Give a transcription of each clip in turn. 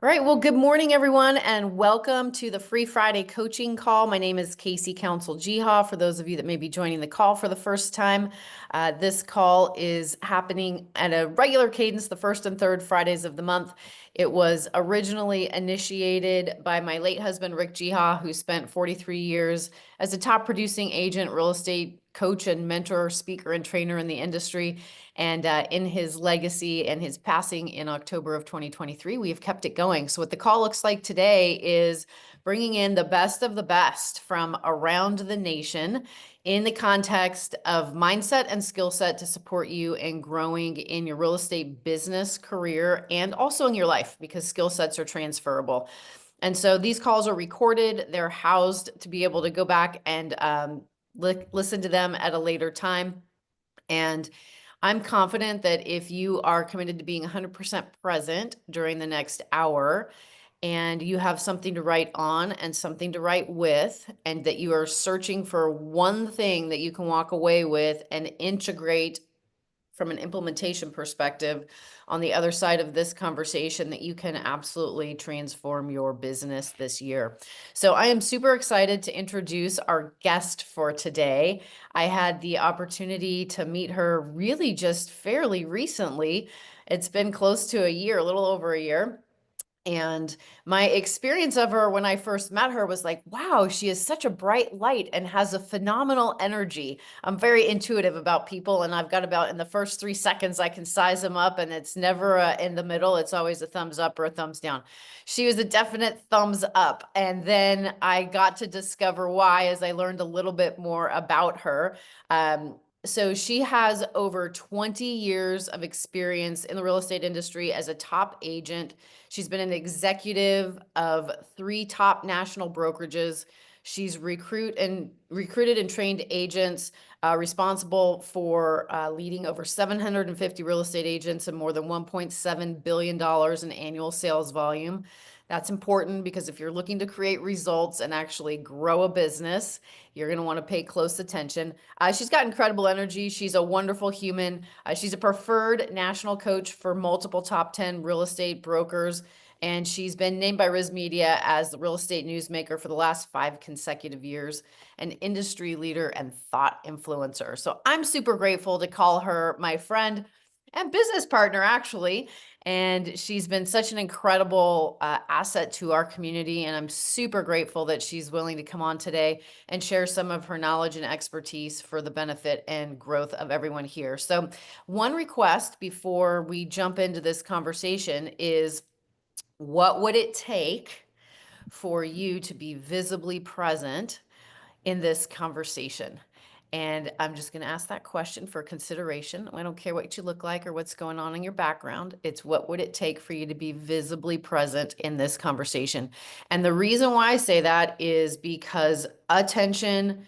All right. Well, good morning, everyone, and welcome to the Free Friday coaching call. My name is Casey Council Jiha. For those of you that may be joining the call for the first time, this call is happening at a regular cadence, the first and third Fridays of the month. It was originally initiated by my late husband, Rick Jiha, who spent 43 years as a top producing agent, real estate coach, and mentor, speaker, and trainer in the industry. And in his legacy and his passing in October of 2023, we have kept it going. So what the call looks like today is bringing in the best of the best from around the nation in the context of mindset and skill set to support you in growing in your real estate business career and also in your life, because skill sets are transferable. And so these calls are recorded. They're housed to be able to go back and listen to them at a later time. And I'm confident that if you are committed to being 100% present during the next hour, and you have something to write on and something to write with, and that you are searching for one thing that you can walk away with and integrate from an implementation perspective on the other side of this conversation, that you can absolutely transform your business this year. So I am super excited to introduce our guest for today. I had the opportunity to meet her really just fairly recently. It's been close to a year, a little over a year. And my experience of her when I first met her was like, wow, she is such a bright light and has a phenomenal energy. I'm very intuitive about people, and I've got about in the first 3 seconds, I can size them up, and it's never in the middle. It's always a thumbs up or a thumbs down. She was a definite thumbs up. And then I got to discover why as I learned a little bit more about her. So she has over 20 years of experience in the real estate industry as a top agent. She's been an executive of 3 top national brokerages. She's recruited and trained agents, responsible for leading over 750 real estate agents and more than $1.7 billion in annual sales volume. That's important because if you're looking to create results and actually grow a business, you're going to want to pay close attention. She's got incredible energy. She's a wonderful human. She's a preferred national coach for multiple top 10 real estate brokers. And she's been named by Riz Media as the real estate newsmaker for the last 5 consecutive years, an industry leader and thought influencer. So I'm super grateful to call her my friend and business partner, actually. And she's been such an incredible asset to our community. And I'm super grateful that she's willing to come on today and share some of her knowledge and expertise for the benefit and growth of everyone here. So one request before we jump into this conversation is, what would it take for you to be visibly present in this conversation? And I'm just going to ask that question for consideration. I don't care what you look like or what's going on in your background. It's what would it take for you to be visibly present in this conversation? And the reason why I say that is because attention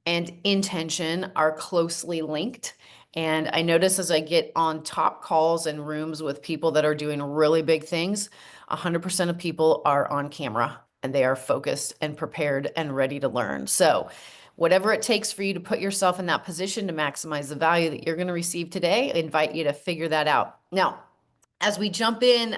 and intention are closely linked. And I notice as I get on top calls and rooms with people that are doing really big things, 100% of people are on camera and they are focused and prepared and ready to learn. So whatever it takes for you to put yourself in that position to maximize the value that you're going to receive today, I invite you to figure that out. Now, as we jump in,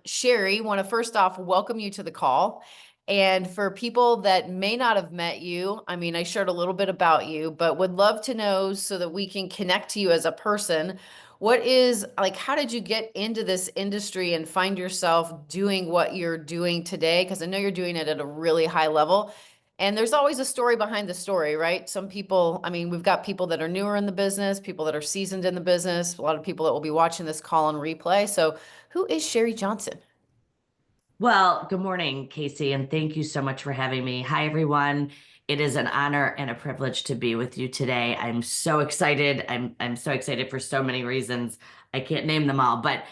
Sherri, want to first off welcome you to the call. And for people that may not have met you, I mean, I shared a little bit about you, but would love to know so that we can connect to you as a person. What is, like, how did you get into this industry and find yourself doing what you're doing today? Because I know you're doing it at a really high level. And there's always a story behind the story, right? Some people, I mean, we've got people that are newer in the business, people that are seasoned in the business, a lot of people that will be watching this call on replay. So who is Sherri Johnson? Well, good morning, Casey, and thank you so much for having me. Hi, everyone. It is an honor and a privilege to be with you today. I'm so excited. I'm so excited for so many reasons. I can't name them all, but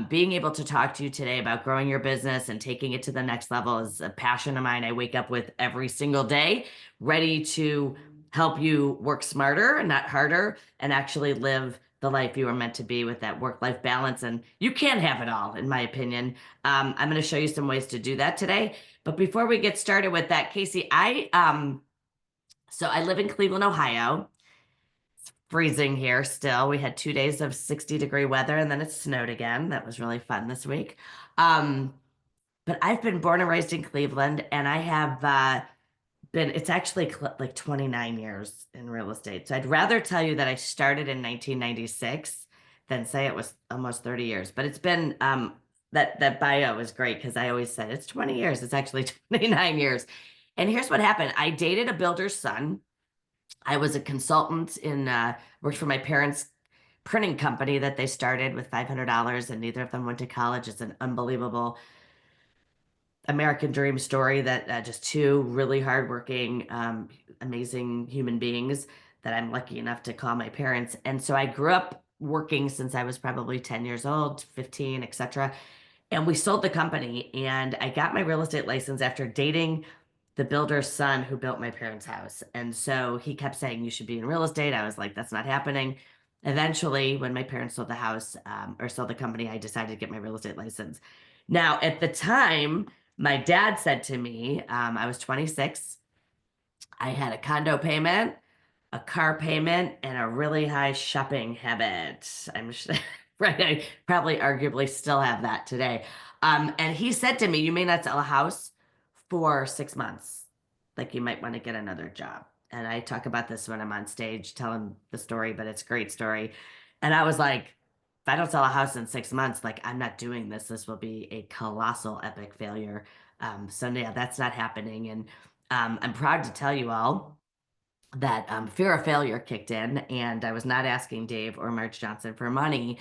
being able to talk to you today about growing your business and taking it to the next level is a passion of mine. I wake up with every single day, ready to help you work smarter and not harder, and actually live the life you were meant to be with that work-life balance. And you can have it all, in my opinion. I'm going to show you some ways to do that today. But before we get started with that, Casey, so I live in Cleveland, Ohio. It's freezing here still. We had 2 days of 60-degree weather, and then it snowed again. That was really fun this week. Um, but I've been born and raised in Cleveland, and I have it's actually like 29 years in real estate. So I'd rather tell you that I started in 1996 than say it was almost 30 years. But it's been that bio is great because I always said it's 20 years. It's actually 29 years. And here's what happened. I dated a builder's son. I was a consultant worked for my parents' printing company that they started with $500, and neither of them went to college. It's an unbelievable American dream story that just two really hardworking, amazing human beings that I'm lucky enough to call my parents. And so I grew up working since I was probably 10 years old, 15, etc. And we sold the company, and I got my real estate license after dating the builder's son who built my parents' house. And so he kept saying, you should be in real estate. I was like, that's not happening. Eventually, when my parents sold the house or sold the company, I decided to get my real estate license. Now, at the time, my dad said to me, I was 26. I had a condo payment, a car payment, and a really high shopping habit. I'm sure, right. I probably arguably still have that today. And he said to me, you may not sell a house for 6 months. Like you might want to get another job. And I talk about this when I'm on stage telling the story, but it's a great story. And I was like, if I don't sell a house in 6 months, like I'm not doing this. This will be a colossal epic failure. So yeah, that's not happening. And I'm proud to tell you all that fear of failure kicked in, and I was not asking Dave or Marge Johnson for money.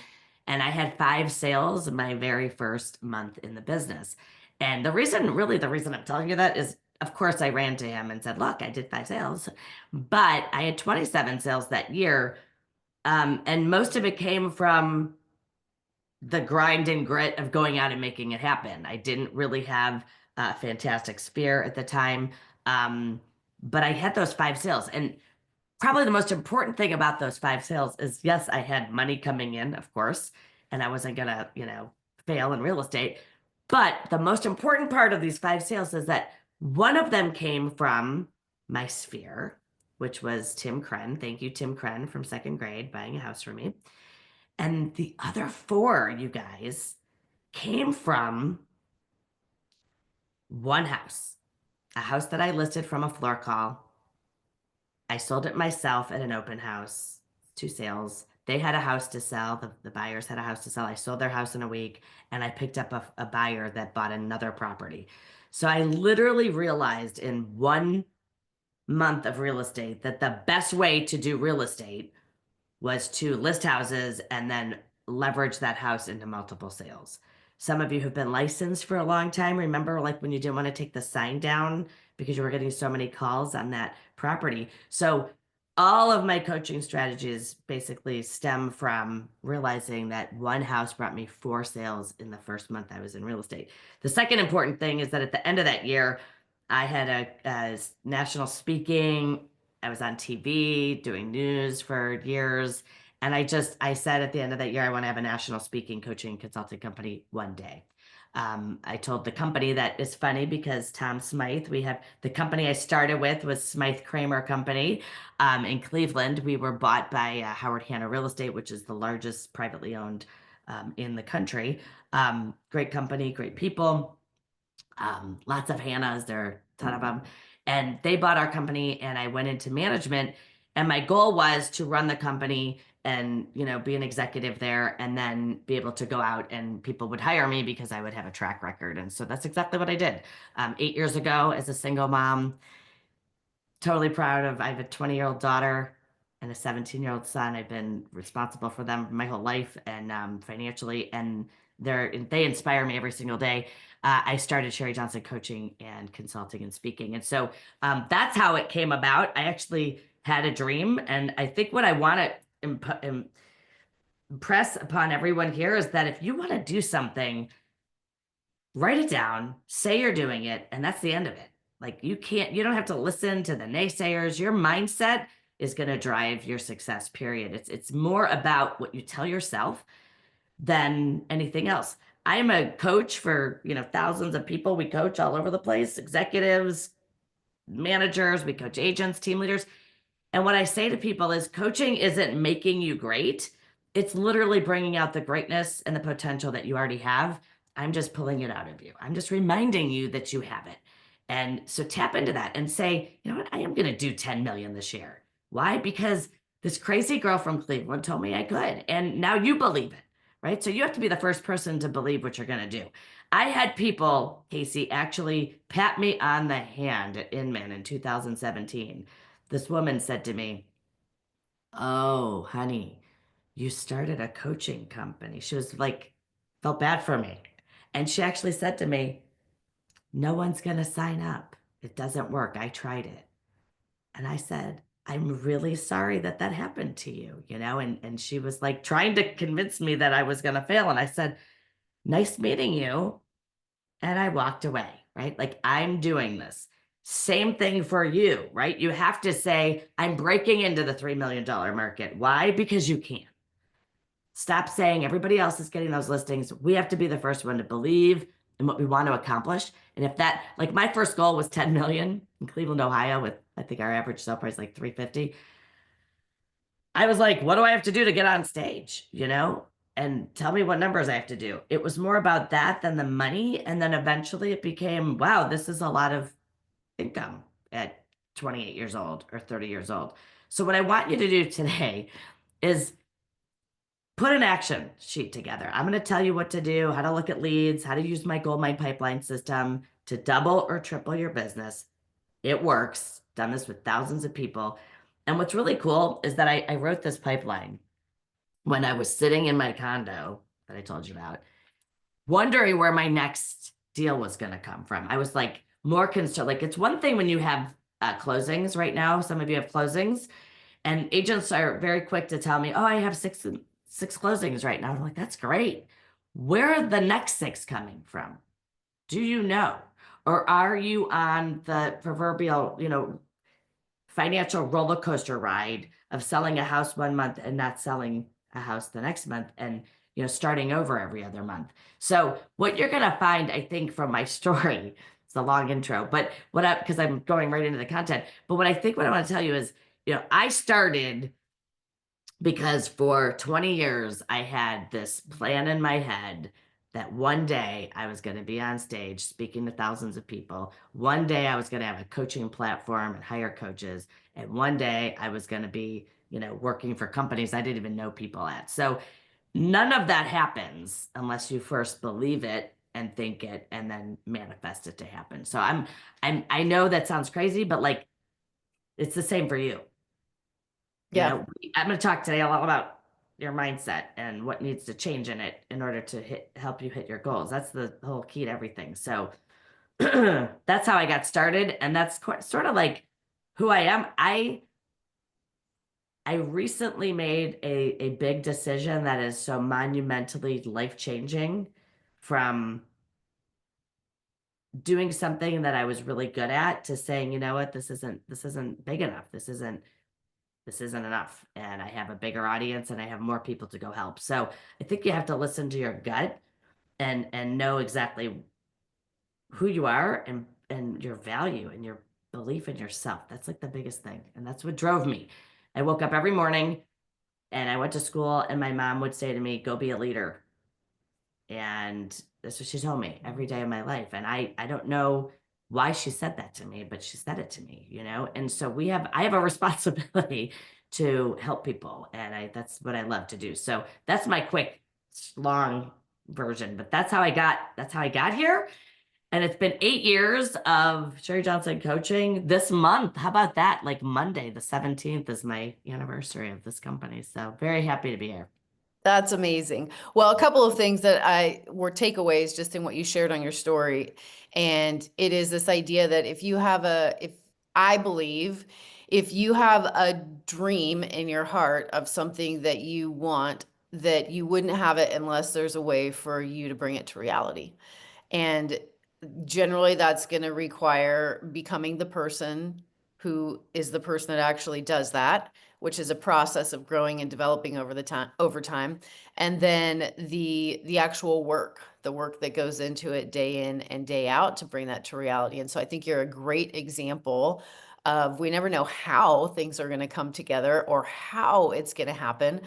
And I had 5 sales my very first month in the business. And the reason I'm telling you that is, of course, I ran to him and said, look, I did 5 sales, but I had 27 sales that year. And most of it came from the grind and grit of going out and making it happen. I didn't really have a fantastic sphere at the time. But I had those 5 sales. And probably the most important thing about those 5 sales is yes, I had money coming in, of course, and I wasn't gonna, fail in real estate. But the most important part of these 5 sales is that one of them came from my sphere, which was Tim Kren. Thank you, Tim Kren from second grade, buying a house for me. And the other 4, you guys, came from one house, a house that I listed from a floor call. I sold it myself at an open house, 2 sales. They had a house to sell. The buyers had a house to sell. I sold their house in a week, and I picked up a buyer that bought another property. So I literally realized in 1 month of real estate that the best way to do real estate was to list houses and then leverage that house into multiple sales. Some of you have been licensed for a long time. Remember, like when you didn't want to take the sign down because you were getting so many calls on that property. So all of my coaching strategies basically stem from realizing that one house brought me 4 sales in the first month I was in real estate. The second important thing is that at the end of that year, I had a national speaking. I was on TV doing news for years. And I said at the end of that year, I want to have a national speaking, coaching, consulting company one day. I told the company that it's funny because Tom Smythe, the company I started with was Smythe Kramer Company in Cleveland. We were bought by Howard Hanna Real Estate, which is the largest privately owned in the country. Great company, great people. Lots of Hannahs, there are a ton of them. And they bought our company, and I went into management. And my goal was to run the company and, be an executive there and then be able to go out and people would hire me because I would have a track record. And so that's exactly what I did. 8 years ago, as a single mom, totally proud of, I have a 20-year-old daughter and a 17-year-old son. I've been responsible for them my whole life and financially, and they inspire me every single day. I started Sherri Johnson Coaching and Consulting and Speaking. And so that's how it came about. I actually had a dream. And I think what I want to impress upon everyone here is that if you want to do something, write it down, say you're doing it, and that's the end of it. Like you don't have to listen to the naysayers. Your mindset is going to drive your success, period. It's more about what you tell yourself than anything else. I am a coach for, thousands of people. We coach all over the place, executives, managers, we coach agents, team leaders. And what I say to people is coaching isn't making you great. It's literally bringing out the greatness and the potential that you already have. I'm just pulling it out of you. I'm just reminding you that you have it. And so tap into that and say, you know what, I am going to do 10 million this year. Why? Because this crazy girl from Cleveland told me I could. And now you believe it, right? So you have to be the first person to believe what you're going to do. I had people, Casey, actually pat me on the hand at Inman in 2017. This woman said to me, "Oh, honey, you started a coaching company." She was like, felt bad for me. And she actually said to me, "No one's going to sign up. It doesn't work. I tried it." And I said, "I'm really sorry that that happened to you, you know?" And she was like trying to convince me that I was going to fail. And I said, "Nice meeting you." And I walked away, right? Like, I'm doing this. Same thing for you, right? You have to say, I'm breaking into the $3 million market. Why? Because you can. Stop saying everybody else is getting those listings. We have to be the first one to believe in what we want to accomplish. And if that, like, my first goal was 10 million in Cleveland, Ohio, with I think our average sale price like 350. I was like, what do I have to do to get on stage? You know? And tell me what numbers I have to do. It was more about that than the money. And then eventually it became, wow, this is a lot of income at 28 years old or 30 years old. So what I want you to do today is put an action sheet together. I'm going to tell you what to do, how to look at leads, how to use my Goldmine pipeline system to double or triple your business. It works. Done this with thousands of people. And what's really cool is that I wrote this pipeline when I was sitting in my condo that I told you about, wondering where my next deal was going to come from. I was like more concerned. Like, it's one thing when you have closings right now. Some of you have closings, and agents are very quick to tell me, "Oh, I have six closings right now." I'm like, "That's great. Where are the next six coming from? Do you know? Or are you on the proverbial, financial roller coaster ride of selling a house one month and not selling a house the next month, and starting over every other month?" So what you're going to find, I think, from my story, it's a long intro, but because I'm going right into the content, but what I want to tell you is, I started because for 20 years I had this plan in my head that one day I was going to be on stage speaking to thousands of people. One day I was going to have a coaching platform and hire coaches. And one day I was going to be, working for companies I didn't even know people at. So none of that happens unless you first believe it and think it and then manifest it to happen. So I know that sounds crazy, but like, it's the same for you. Yeah. I'm going to talk today a lot about your mindset and what needs to change in it in order to help you hit your goals. That's the whole key to everything. So that's how I got started, and that's sort of like who I am. I recently made a big decision that is so monumentally life-changing, from doing something that I was really good at to saying, you know what, this isn't big enough. This isn't enough, and I have a bigger audience and I have more people to go help. So I think you have to listen to your gut and know exactly who you are and your value and your belief in yourself. That's like the biggest thing. And that's what drove me. I woke up every morning and I went to school, and my mom would say to me, "Go be a leader." And that's what she told me every day of my life. And I don't know why she said that to me, but she said it to me. And so I have a responsibility to help people. And that's what I love to do. So that's my quick, long version, but that's how I got here. And it's been 8 years of Sherri Johnson coaching this month. How about that? Like Monday, the 17th is my anniversary of this company. So very happy to be here. That's amazing. Well, a couple of things that I were takeaways just in what you shared on your story. And it is this idea that I believe, if you have a dream in your heart of something that you want, that you wouldn't have it unless there's a way for you to bring it to reality. And generally that's going to require becoming the person who is the person that actually does that, which is a process of growing and developing over time. And then the actual work, the work that goes into it day in and day out to bring that to reality. And so I think you're a great example of, we never know how things are going to come together or how it's going to happen.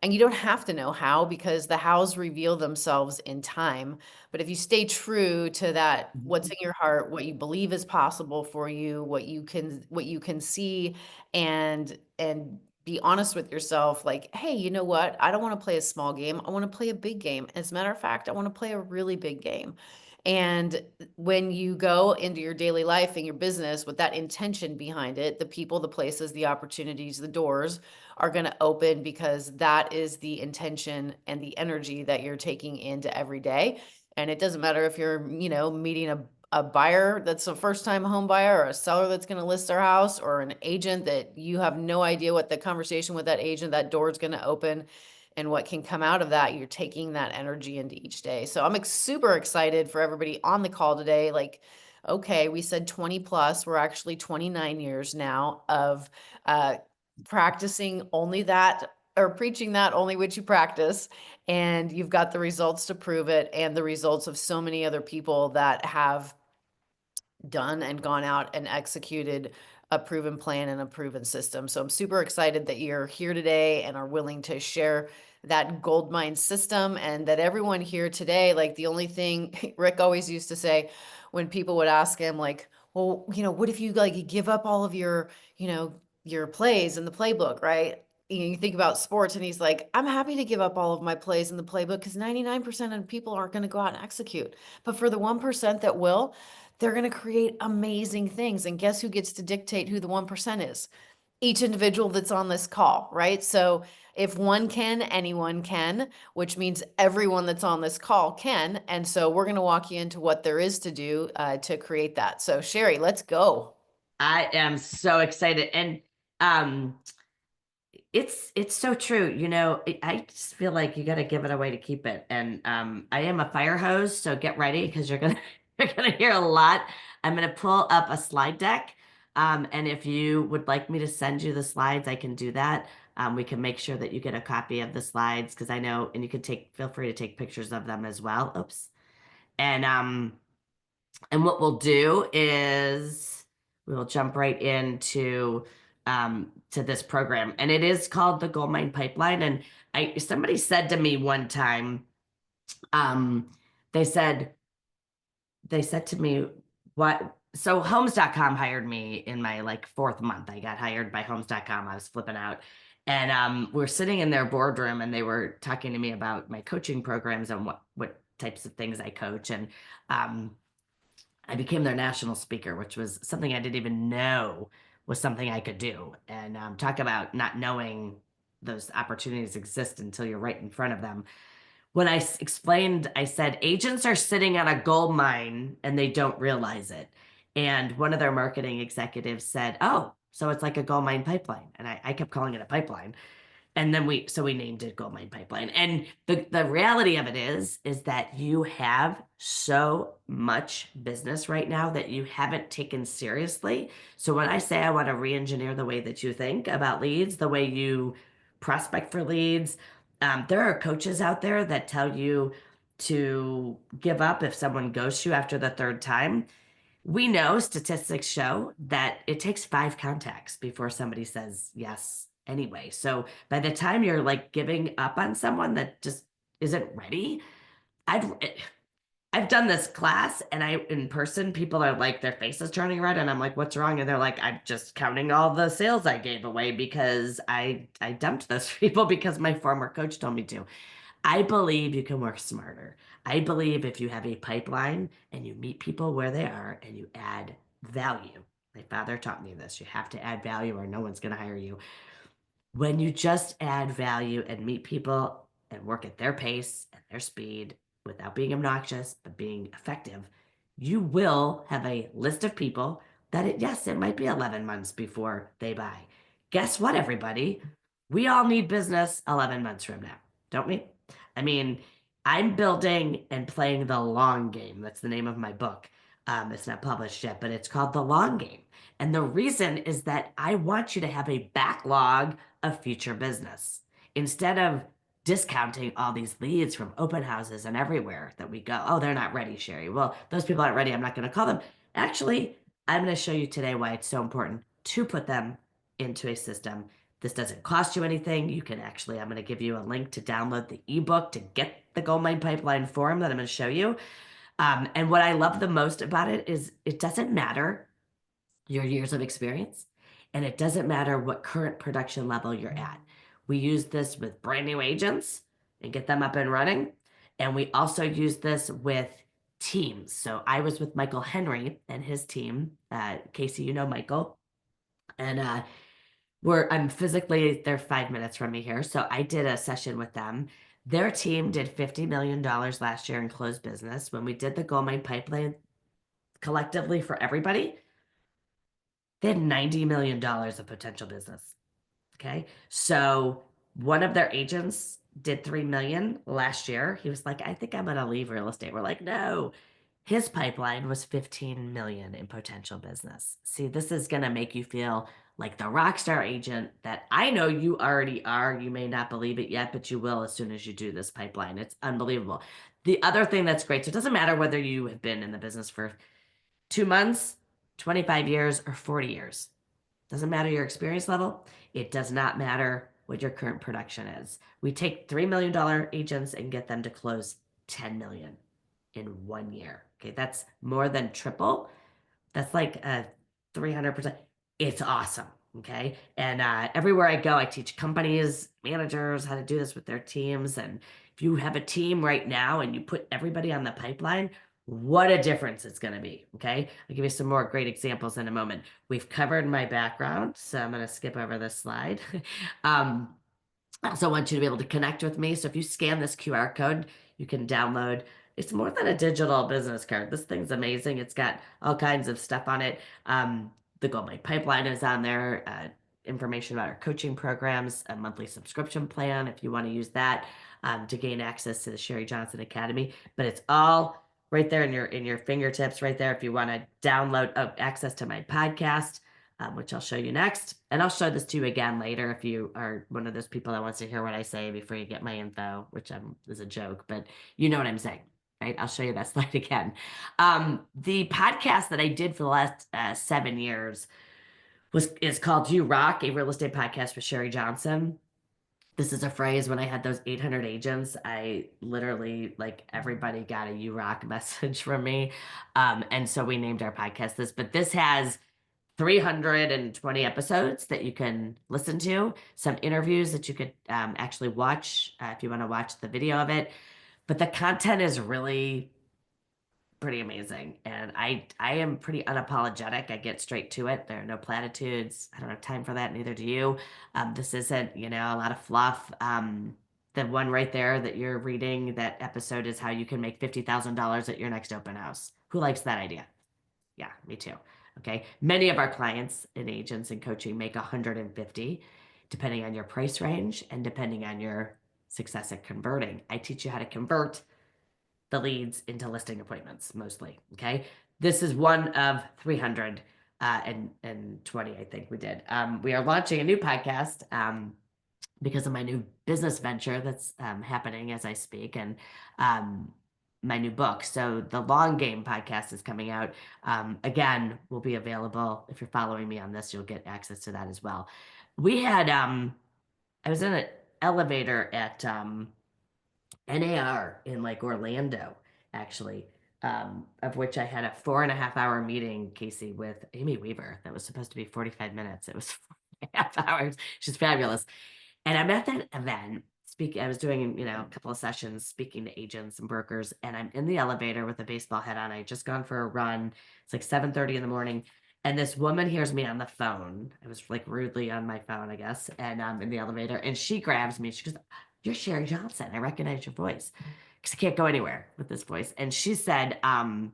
And you don't have to know how, because the hows reveal themselves in time. But if you stay true to that, what's in your heart, what you believe is possible for you, what you can see, and be honest with yourself, like, hey, you know what? I don't want to play a small game. I want to play a big game. As a matter of fact, I want to play a really big game. And when you go into your daily life and your business with that intention behind it, the people, the places, the opportunities, the doors are going to open, because that is the intention and the energy that you're taking into every day. And it doesn't matter if you're, meeting a buyer that's a first time home buyer, or a seller that's going to list their house, or an agent that you have no idea what the conversation with that agent, that door is going to open and what can come out of that. You're taking that energy into each day. So I'm super excited for everybody on the call today. Like, okay, we said 20 plus, we're actually 29 years now of practicing only that, or preaching that only which you practice. And you've got the results to prove it, and the results of so many other people that have done and gone out and executed a proven plan and a proven system. So I'm super excited that you're here today and are willing to share that Goldmine system, and that everyone here today, like, the only thing Rick always used to say when people would ask him, like, well, what if you like give up all of your plays in the playbook, right? You think about sports, and he's like, I'm happy to give up all of my plays in the playbook, because 99% of people aren't going to go out and execute. But for the 1% that will, they're going to create amazing things. And guess who gets to dictate who the 1% is? Each individual that's on this call, right? So if one can, anyone can, which means everyone that's on this call can. And so we're going to walk you into what there is to do to create that. So Sherri, let's go. I am so excited. And um, it's so true. I just feel like you got to give it away to keep it. And I am a fire hose, so get ready, because you're gonna you're gonna hear a lot. I'm gonna pull up a slide deck. And if you would like me to send you the slides, I can do that. We can make sure that you get a copy of the slides, because I know, and you can feel free to take pictures of them as well. Oops. And what we'll do is we will jump right into to this program, and it is called the Goldmine Pipeline. And somebody said to me one time, um, they said to me, what? So Homes.com hired me in my like fourth month. I got hired by Homes.com. I was flipping out. And we're sitting in their boardroom, and they were talking to me about my coaching programs and what types of things I coach. And I became their national speaker, which was something I didn't even know was something I could do. And talk about not knowing those opportunities exist until you're right in front of them. When I explained, I said, agents are sitting on a gold mine and they don't realize it. And one of their marketing executives said, oh, so it's like a gold mine pipeline. And I kept calling it a pipeline. And then we named it Goldmine Pipeline. And the reality of it is that you have so much business right now that you haven't taken seriously. So when I say I want to re-engineer the way that you think about leads, the way you prospect for leads, there are coaches out there that tell you to give up if someone ghosts you after the third time. We know statistics show that it takes 5 contacts before somebody says yes anyway. So by the time you're like giving up on someone that just isn't ready, I've I've done this class, and in person, people are like, their face is turning red, and I'm like, what's wrong? And they're like, I'm just counting all the sales I gave away because I dumped those people because my former coach told me to. I believe you can work smarter. I believe if you have a pipeline and you meet people where they are and you add value. My father taught me this. You have to add value or no one's going to hire you. When you just add value and meet people and work at their pace and their speed without being obnoxious, but being effective, you will have a list of people that yes, it might be 11 months before they buy. Guess what, everybody? We all need business 11 months from now, don't we? I mean, I'm building and playing the long game. That's the name of my book. It's not published yet, but it's called The Long Game. And the reason is that I want you to have a backlog of future business instead of discounting all these leads from open houses and everywhere that we go. Oh, they're not ready, Sherri. Well, those people aren't ready. I'm not going to call them. Actually, I'm going to show you today why it's so important to put them into a system This doesn't cost you anything. You can actually, I'm going to give you a link to download the ebook to get the Goldmine Pipeline form that I'm going to show you. And what I love the most about it is it doesn't matter your years of experience, and it doesn't matter what current production level you're at. We use this with brand new agents and get them up and running. And we also use this with teams. So I was with Michael Henry and his team. Casey, you know Michael. And I'm physically, they're 5 minutes from me here. So I did a session with them. Their team did $50 million last year in closed business. When we did the Goldmine Pipeline collectively for everybody, they had $90 million of potential business. Okay. So one of their agents did 3 million last year. He was like, I think I'm going to leave real estate. We're like, no. His pipeline was 15 million in potential business. See, this is going to make you feel like the rock star agent that I know you already are. You may not believe it yet, but you will as soon as you do this pipeline. It's unbelievable. The other thing that's great, so it doesn't matter whether you have been in the business for 2 months, 25 years, or 40 years. Doesn't matter your experience level. It does not matter what your current production is. We take $3 million agents and get them to close 10 million in 1 year. Okay, that's more than triple. That's like a 300%. It's awesome. Okay. And everywhere I go, I teach companies, managers how to do this with their teams. And if you have a team right now and you put everybody on the pipeline, what a difference it's going to be. Okay. I'll give you some more great examples in a moment. We've covered my background, so I'm going to skip over this slide. I also want you to be able to connect with me. So if you scan this QR code, you can download. It's more than a digital business card. This thing's amazing. It's got all kinds of stuff on it. The Goldmine Pipeline is on there. Information about our coaching programs, a monthly subscription plan if you want to use that to gain access to the Sherri Johnson Academy. But it's all right there in your fingertips, right there. If you want to download access to my podcast, which I'll show you next. And I'll show this to you again later if you are one of those people that wants to hear what I say before you get my info, which is a joke, but you know what I'm saying, right? I'll show you that slide again. The podcast that I did for the last 7 years is called You Rock, a real estate podcast with Sherri Johnson. This is a phrase when I had those 800 agents, I literally, like, everybody got a You Rock message from me. And so we named our podcast this, but this has 320 episodes that you can listen to, some interviews that you could actually watch if you want to watch the video of it. But the content is really pretty amazing. And I am pretty unapologetic. I get straight to it. There are no platitudes. I don't have time for that. Neither do you. This isn't, a lot of fluff. The one right there that you're reading, that episode is how you can make $50,000 at your next open house. Who likes that idea? Yeah, me too. Okay. Many of our clients and agents in coaching make 150, depending on your price range and depending on your success at converting. I teach you how to convert the leads into listing appointments mostly. Okay. This is one of 320, I think we did. We are launching a new podcast because of my new business venture that's happening as I speak. And my new book. So the Long Game podcast is coming out. Again, will be available. If you're following me on this, you'll get access to that as well. We had, I was in an elevator at NAR in like Orlando, actually, of which I had a 4.5 hour meeting, Casey, with Amy Weaver. That was supposed to be 45 minutes. It was 4.5 hours. She's fabulous. And I'm at that event speaking. I was doing, a couple of sessions speaking to agents and brokers, and I'm in the elevator with a baseball hat on. I had just gone for a run. It's like 7:30 in the morning. And this woman hears me on the phone. I was like rudely on my phone, I guess. And I'm in the elevator, and she grabs me. She goes, "You're Sherri Johnson. I recognize your voice." Because I can't go anywhere with this voice. And she said, I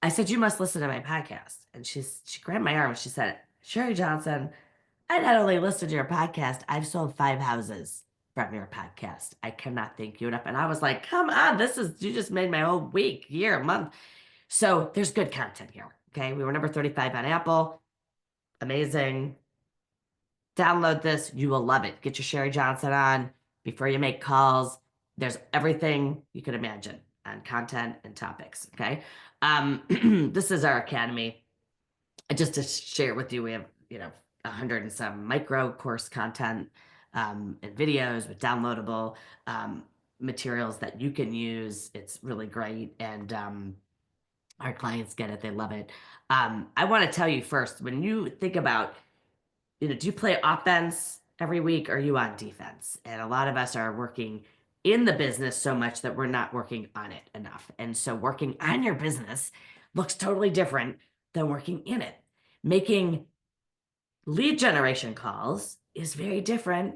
said, "You must listen to my podcast." And she grabbed my arm and she said, "Sherri Johnson, I not only listened to your podcast, I've sold 5 houses from your podcast. I cannot thank you enough." And I was like, come on, you just made my whole week, year, month. So there's good content here. Okay. We were number 35 on Apple. Amazing. Download this. You will love it. Get your Sherri Johnson on before you make calls. There's everything you could imagine on content and topics. Okay. This is our academy. Just to share with you, we have, 100 and some micro course content and videos with downloadable materials that you can use. It's really great. And our clients get it. They love it. I want to tell you first, when you think about, do you play offense every week or are you on defense? And a lot of us are working in the business so much that we're not working on it enough. And so working on your business looks totally different than working in it. Making lead generation calls is very different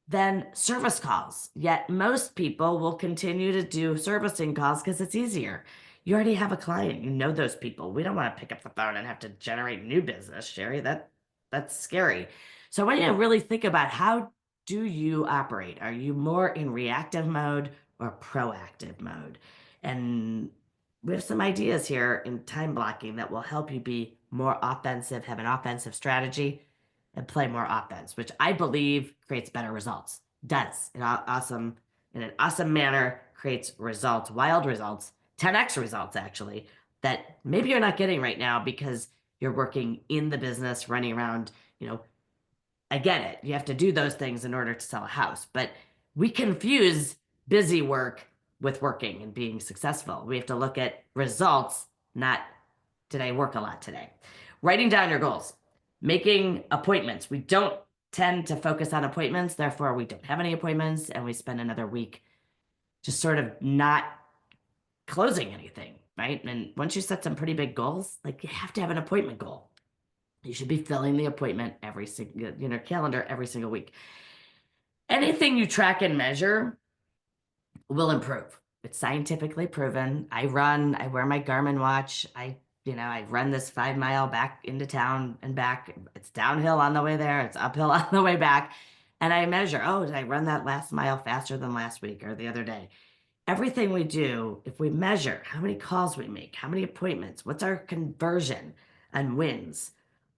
than service calls. Yet most people will continue to do servicing calls because it's easier. You already have a client, you know those people. We don't want to pick up the phone and have to generate new business, Sherri. That's scary. So I want you to really think about, how do you operate? Are you more in reactive mode or proactive mode? And we have some ideas here in time blocking that will help you be more offensive, have an offensive strategy, and play more offense, which I believe creates better results. Does in an awesome manner, creates results, wild results, 10x results actually, that maybe you're not getting right now because you're working in the business, running around. I get it. You have to do those things in order to sell a house, but we confuse busy work with working and being successful. We have to look at results, not did I work a lot today. Writing down your goals, making appointments. We don't tend to focus on appointments, therefore we don't have any appointments, and we spend another week just sort of not closing anything, right? And once you set some pretty big goals, like, you have to have an appointment goal. You should be filling the appointment every single, calendar every single week. Anything you track and measure will improve. It's scientifically proven. I wear my Garmin watch. I run this 5 mile back into town and back. It's downhill on the way there. It's uphill on the way back. And I measure, oh, did I run that last mile faster than last week or the other day? Everything we do, if we measure how many calls we make, how many appointments, what's our conversion and wins,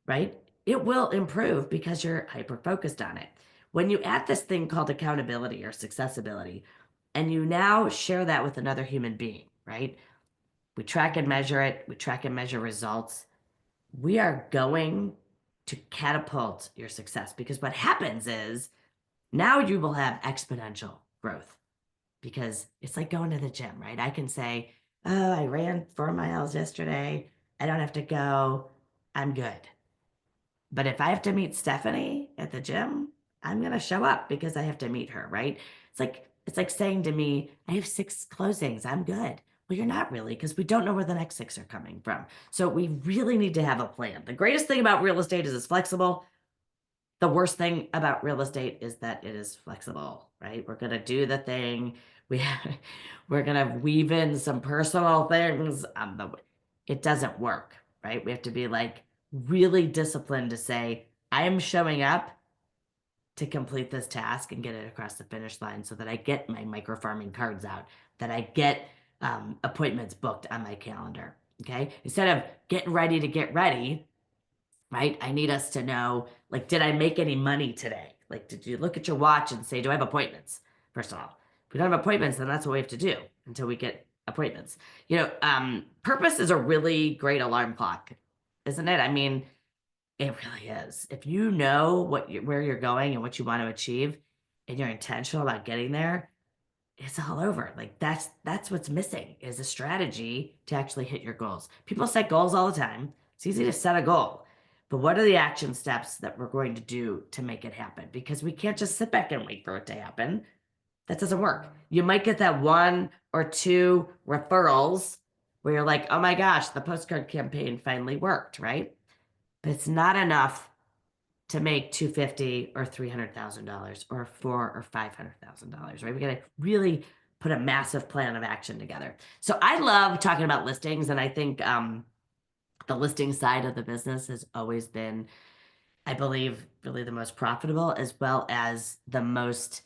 right? It will improve because you're hyper focused on it. When you add this thing called accountability or successability, and you now share that with another human being, right? We track and measure it, we track and measure results. We are going to catapult your success, because what happens is now you will have exponential growth, because it's like going to the gym, right? I can say, oh, I ran 4 miles yesterday. I don't have to go. I'm good. But if I have to meet Stephanie at the gym, I'm going to show up because I have to meet her, right? It's like saying to me, I have 6 closings. I'm good. Well, you're not really, because we don't know where the next 6 are coming from. So we really need to have a plan. The greatest thing about real estate is it's flexible. The worst thing about real estate is that it is flexible, right? We're going to do the thing. We, we're going to weave in some personal things. It doesn't work, right? We have to be like really disciplined to say, I am showing up to complete this task and get it across the finish line, so that I get my micro farming cards out, that I get appointments booked on my calendar. Okay. Instead of getting ready to get ready, right? I need us to know, like, did I make any money today? Like, did you look at your watch and say, do I have appointments? First of all, if we don't have appointments, then that's what we have to do until we get appointments. Purpose is a really great alarm clock, isn't it? I mean, it really is. If you know where you're going and what you want to achieve, and you're intentional about getting there, it's all over. Like, that's what's missing, is a strategy to actually hit your goals. People set goals all the time. It's easy to set a goal, but what are the action steps that we're going to do to make it happen? Because we can't just sit back and wait for it to happen. That doesn't work. You might get that 1 or 2 referrals where you're like, oh my gosh, the postcard campaign finally worked, right? But it's not enough to make $250 or $300,000 or $400,000 or $500,000, right? We got to really put a massive plan of action together. So I love talking about listings, and I think the listing side of the business has always been, I believe, really the most profitable, as well as the most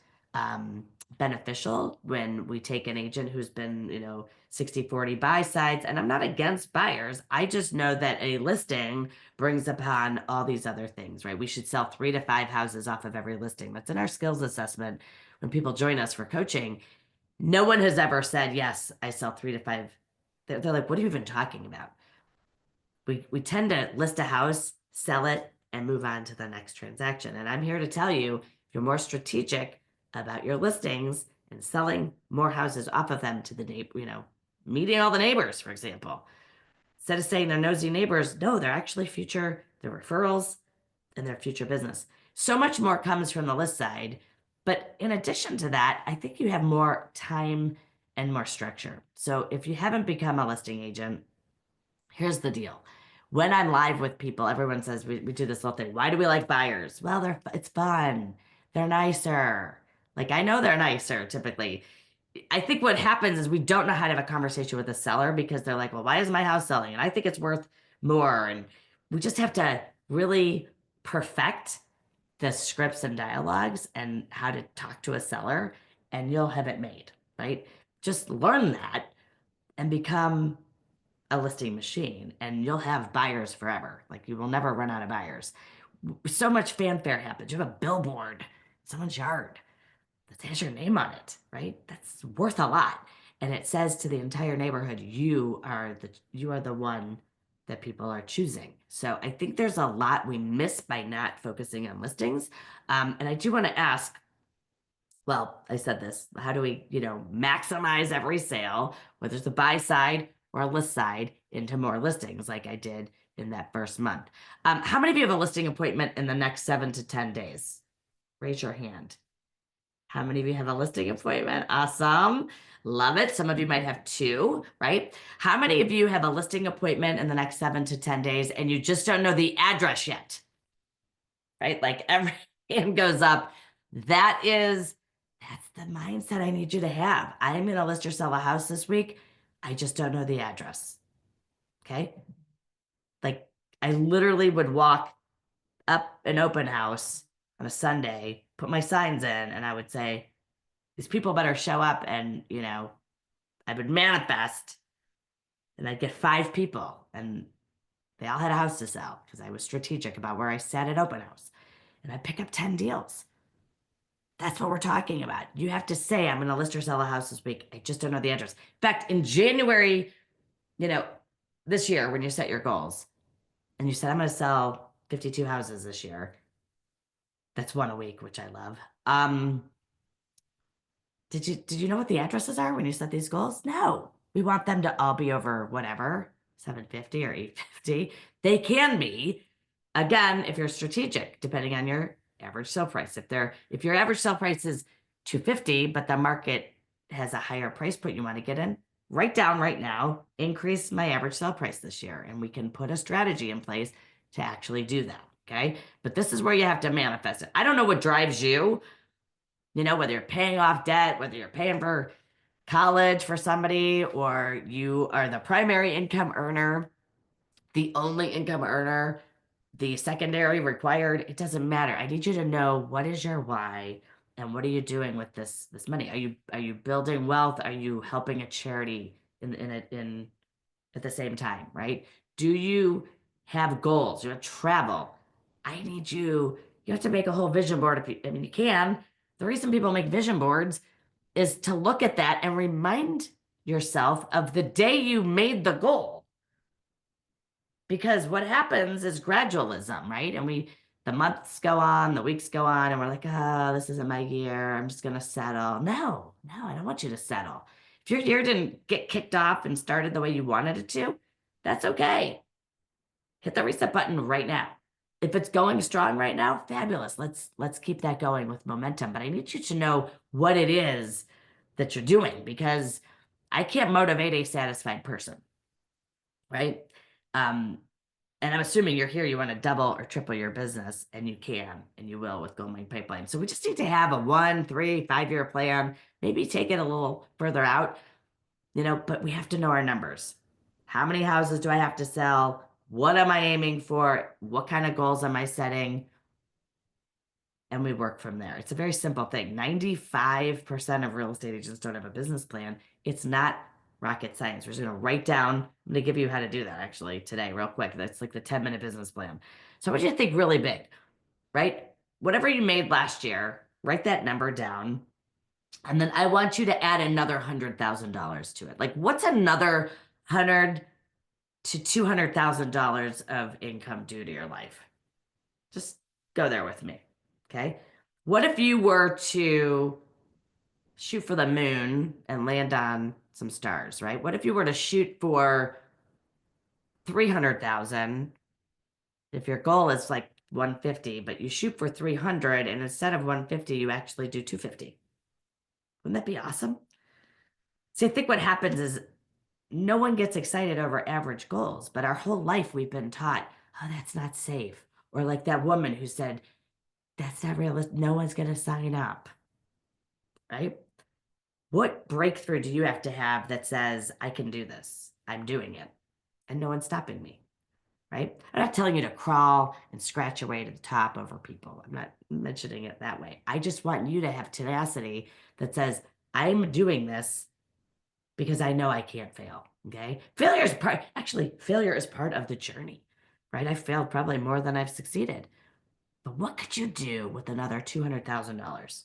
beneficial. When we take an agent who's been, 60-40 buy sides, and I'm not against buyers. I just know that a listing brings upon all these other things, right? We should sell 3 to 5 houses off of every listing. That's in our skills assessment. When people join us for coaching, no one has ever said, yes, I sell 3 to 5. They're like, what are you even talking about? We tend to list a house, sell it, and move on to the next transaction. And I'm here to tell you, if you're more strategic about your listings and selling more houses off of them to the meeting all the neighbors, for example, instead of saying they're nosy neighbors, no, they're actually they're referrals and their future business. So much more comes from the list side. But in addition to that, I think you have more time and more structure. So if you haven't become a listing agent, here's the deal. When I'm live with people, everyone says we do this little thing. Why do we like buyers? Well, it's fun. They're nicer. Like I know they're nicer typically. I think what happens is we don't know how to have a conversation with a seller because they're like, well, why is my house selling? And I think it's worth more. And we just have to really perfect the scripts and dialogues and how to talk to a seller, and you'll have it made, right? Just learn that and become a listing machine, and you'll have buyers forever. Like you will never run out of buyers. So much fanfare happens. You have a billboard in someone's yard that has your name on it, right? That's worth a lot. And it says to the entire neighborhood, you are the one that people are choosing. So I think there's a lot we miss by not focusing on listings. And I do want to ask, well, I said this, how do we, maximize every sale, whether it's a buy side or a list side, into more listings like I did in that first month? How many of you have a listing appointment in the next 7 to 10 days? Raise your hand. How many of you have a listing appointment? Awesome. Love it. Some of you might have 2, right? How many of you have a listing appointment in the next 7 to 10 days and you just don't know the address yet? Right? Like every hand goes up. That's the mindset I need you to have. I'm going to list or sell a house this week. I just don't know the address. Okay? Like I literally would walk up an open house on a Sunday, put my signs in, and I would say, these people better show up. And, I would manifest, and I'd get 5 people, and they all had a house to sell because I was strategic about where I sat at open house. And I'd pick up 10 deals. That's what we're talking about. You have to say, I'm going to list or sell a house this week. I just don't know the address. In fact, in January, this year, when you set your goals, and you said, I'm going to sell 52 houses this year. That's 1 a week, which I love. Did you know what the addresses are when you set these goals? No. We want them to all be over whatever, 750 or 850. They can be, again, if you're strategic, depending on your average sale price. If your average sale price is 250, but the market has a higher price point you want to get in, write down right now, increase my average sale price this year, and we can put a strategy in place to actually do that. Okay. But this is where you have to manifest it. I don't know what drives you, whether you're paying off debt, whether you're paying for college for somebody, or you are the primary income earner, the only income earner, the secondary required, it doesn't matter. I need you to know, what is your why and what are you doing with this money? Are you building wealth? Are you helping a charity in at the same time, right? Do you have goals? You have travel. You have to make a whole vision board. You can. The reason people make vision boards is to look at that and remind yourself of the day you made the goal. Because what happens is gradualism, right? And the months go on, the weeks go on, and we're like, oh, this isn't my year. I'm just going to settle. No, I don't want you to settle. If your year didn't get kicked off and started the way you wanted it to, that's okay. Hit the reset button right now. If it's going strong right now, fabulous. Let's keep that going with momentum. But I need you to know what it is that you're doing, because I can't motivate a satisfied person, right? And I'm assuming you're here, you want to double or triple your business, and you can, and you will with Goldmine Pipeline. So we just need to have a 1, 3, 5-year plan, maybe take it a little further out, but we have to know our numbers. How many houses do I have to sell? What am I aiming for? What kind of goals am I setting? And we work from there. It's a very simple thing. 95% of real estate agents don't have a business plan. It's not rocket science. We're just going to write down. I'm going to give you how to do that actually today, real quick. That's like the 10-minute business plan. So I want you to think really big, right? Whatever you made last year, write that number down. And then I want you to add another $100,000 to it. Like, what's another $100,000 to $200,000 of income do to your life? Just go there with me. Okay. What if you were to shoot for the moon and land on some stars, right? What if you were to shoot for 300,000? If your goal is like 150, but you shoot for 300 and instead of 150, you actually do 250. Wouldn't that be awesome? See, I think what happens is no one gets excited over average goals, but our whole life we've been taught, oh, that's not safe. Or like that woman who said, that's not realistic. No one's going to sign up, right? What breakthrough do you have to have that says, I can do this? I'm doing it, and no one's stopping me, right? I'm not telling you to crawl and scratch your way to the top over people. I'm not mentioning it that way. I just want you to have tenacity that says, I'm doing this because I know I can't fail. Okay. Failure is part of the journey, right? I failed probably more than I've succeeded. But what could you do with another $200,000?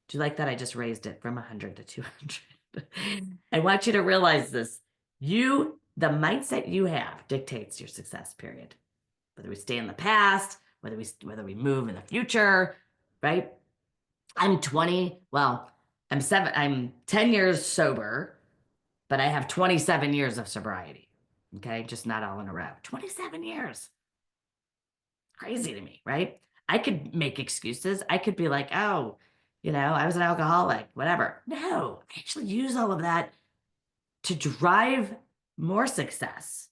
Do you like that? I just raised it from 100 to 200. I want you to realize this. The mindset you have dictates your success, period. Whether we stay in the past, whether we move in the future, right? I'm 20, well, I'm 10 years sober, but I have 27 years of sobriety. Okay, just not all in a row. 27 years. Crazy to me, right? I could make excuses. I could be like, oh, I was an alcoholic, whatever. No, I actually use all of that to drive more success.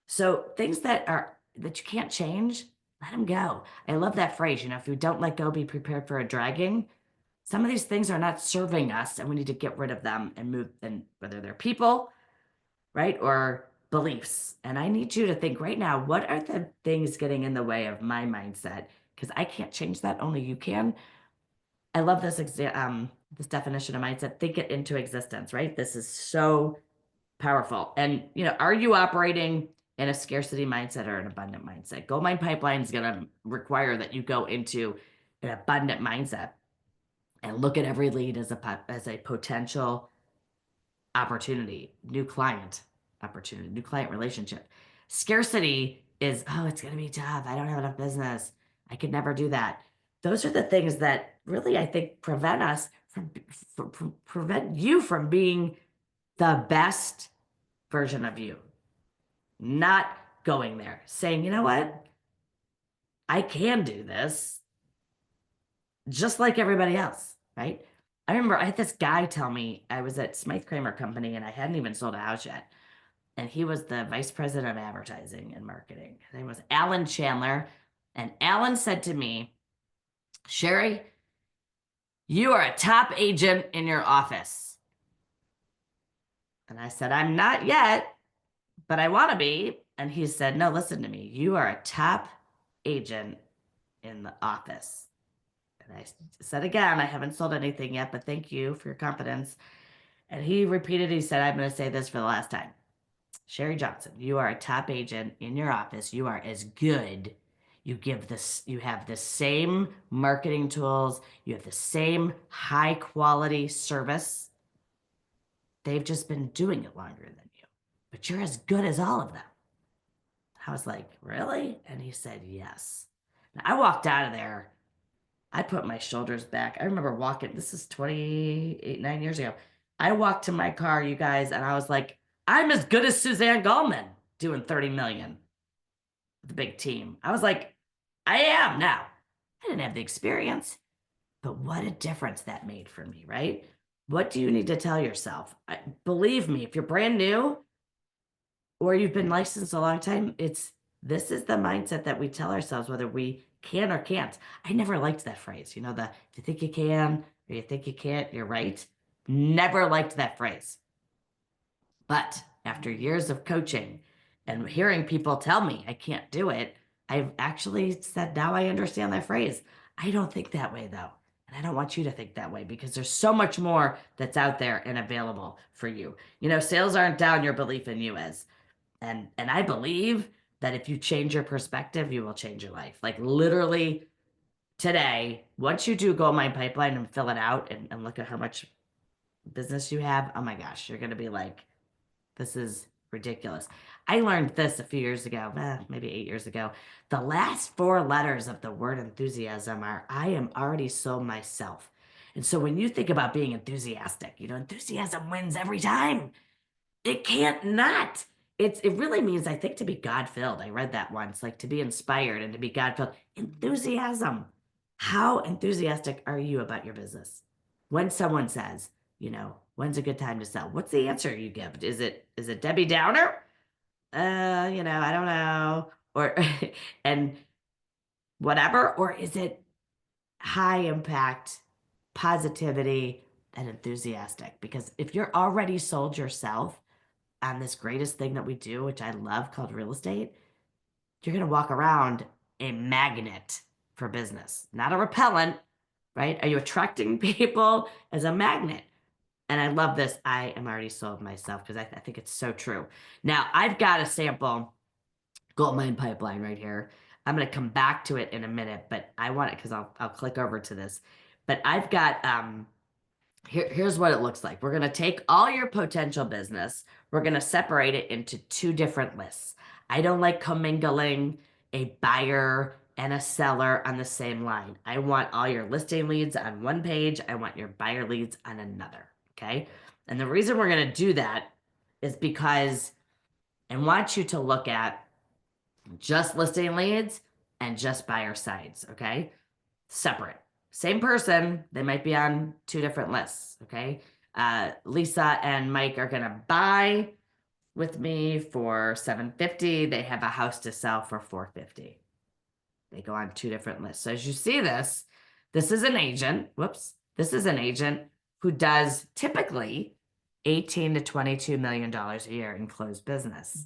So things that you can't change, let them go. I love that phrase, if you don't let go, be prepared for a dragging. Some of these things are not serving us and we need to get rid of them and move, and whether they're people, right? Or beliefs. And I need you to think right now, what are the things getting in the way of my mindset? Because I can't change that, only you can. I love this definition of mindset. Think it into existence, right? This is so powerful. And are you operating in a scarcity mindset or an abundant mindset? Goldmine Pipeline is going to require that you go into an abundant mindset and look at every lead as a potential opportunity, new client opportunity, new client relationship. Scarcity is, oh, it's going to be tough. I don't have enough business. I could never do that. Those are the things that really, I think, prevent us prevent you from being the best version of you. Not going there, saying, you know what? I can do this just like everybody else, right? I remember I had this guy tell me I was at Smythe Kramer Company and I hadn't even sold a house yet. And he was the vice president of advertising and marketing. His name was Alan Chandler. And Alan said to me, Sherri, you are a top agent in your office. And I said, I'm not yet, but I want to be. And he said, no, listen to me. You are a top agent in the office. And I said again, I haven't sold anything yet, but thank you for your confidence. And he repeated, he said, I'm going to say this for the last time. Sherri Johnson, you are a top agent in your office. You are as good. You have the same marketing tools. You have the same high quality service. They've just been doing it longer than you, but you're as good as all of them. I was like, really? And he said, yes. Now, I walked out of there. I put my shoulders back. I remember walking, this is 9 years ago. I walked to my car, you guys, and I was like, I'm as good as Suzanne Gallman doing 30 million with a big team. I was like, I am now. I didn't have the experience, but what a difference that made for me, right? What do you need to tell yourself? Believe me, if you're brand new or you've been licensed a long time, this is the mindset that we tell ourselves, whether we can or can't. I never liked that phrase. If you think you can or you think you can't, you're right. Never liked that phrase. But after years of coaching and hearing people tell me I can't do it, I've actually said, now I understand that phrase. I don't think that way though. And I don't want you to think that way because there's so much more that's out there and available for you. Sales aren't down, your belief in you is. And I believe that if you change your perspective, you will change your life. Like literally today, once you do Goldmine Pipeline and fill it out and look at how much business you have, oh my gosh, you're going to be like, this is ridiculous. I learned this a few years ago, maybe 8 years ago. The last four letters of the word enthusiasm are I am already sold myself. And so when you think about being enthusiastic, enthusiasm wins every time. It can't not. It really means, I think, to be God-filled. I read that once, like to be inspired and to be God-filled. Enthusiasm. How enthusiastic are you about your business? When someone says, when's a good time to sell? What's the answer you give? Is it Debbie Downer? I don't know. Or and whatever, or is it high impact, positivity, and enthusiastic? Because if you're already sold yourself on this greatest thing that we do, which I love called real estate, you're going to walk around a magnet for business, not a repellent, right? Are you attracting people as a magnet? And I love this. I am already sold myself because I think it's so true. Now, I've got a sample Goldmine pipeline right here. I'm going to come back to it in a minute, but I want it because I'll click over to this. But I've got here's what it looks like. We're going to take all your potential business. We're going to separate it into two different lists. I don't like commingling a buyer and a seller on the same line. I want all your listing leads on one page. I want your buyer leads on another. Okay. And the reason we're going to do that is because I want you to look at just listing leads and just buyer sides. Okay. Separate. Same person, they might be on two different lists, okay? Lisa and Mike are gonna buy with me for $750. They have a house to sell for $450. They go on two different lists. So as you see this is an agent. Whoops. This is an agent who does typically 18 to $22 million a year in closed business.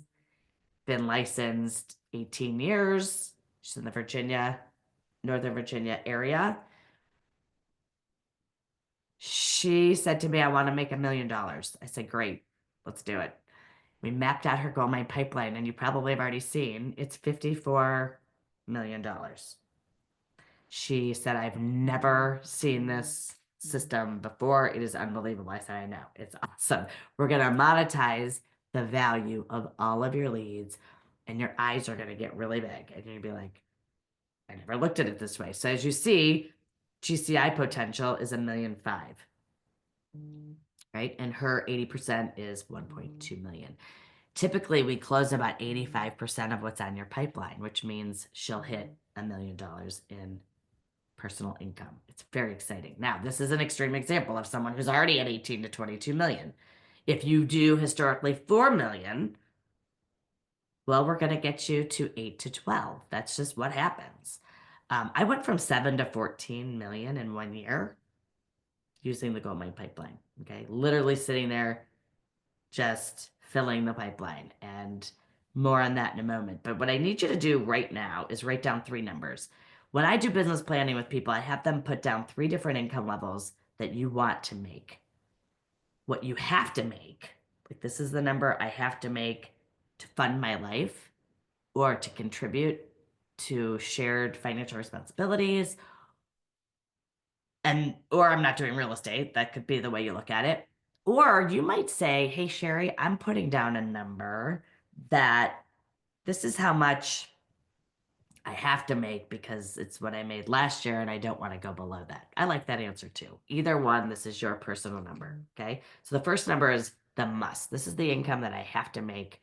Been licensed 18 years. She's in the Northern Virginia area. She said to me, I want to make $1 million. I said, great, let's do it. We mapped out her Goldmine pipeline, and you probably have already seen it's $54 million. She said, I've never seen this system before. It is unbelievable. I said, I know, it's awesome. We're going to monetize the value of all of your leads, and your eyes are going to get really big. And you're going to be like, I never looked at it this way. So as you see, GCI potential is $1.5 million. Right? And her 80% is 1.2 million. Typically, we close about 85% of what's on your pipeline, which means she'll hit $1 million in personal income. It's very exciting. Now, this is an extreme example of someone who's already at 18 to 22 million. If you do historically 4 million, well, we're going to get you to 8 to 12. That's just what happens. I went from 7 to 14 million in 1 year using the Goldmine pipeline. Okay. Literally sitting there, just filling the pipeline, and more on that in a moment. But what I need you to do right now is write down three numbers. When I do business planning with people, I have them put down three different income levels that you want to make. What you have to make, like this is the number I have to make to fund my life or to contribute to shared financial responsibilities, or I'm not doing real estate. That could be the way you look at it. Or you might say, hey, Sherri, I'm putting down a number that this is how much I have to make because it's what I made last year and I don't want to go below that. I like that answer too. Either one, this is your personal number. Okay. So the first number is the must. This is the income that I have to make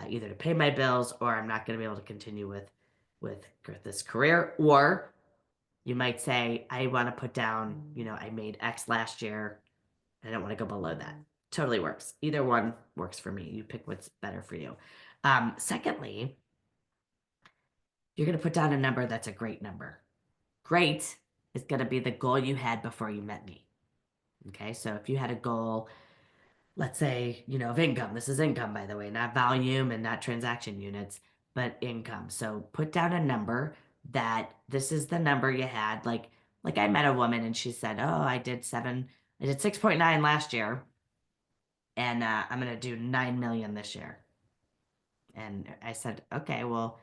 either to pay my bills or I'm not going to be able to continue with this career. Or you might say, I want to put down, I made X last year. I don't want to go below that. Totally works. Either one works for me. You pick what's better for you. Secondly, you're going to put down a number that's a great number. Great is going to be the goal you had before you met me. Okay, so if you had a goal, let's say, of income, this is income, by the way, not volume and not transaction units, but income. So put down a number that this is the number you had. Like I met a woman and she said, oh, I did 6.9 last year and I'm going to do 9 million this year. And I said, okay, well,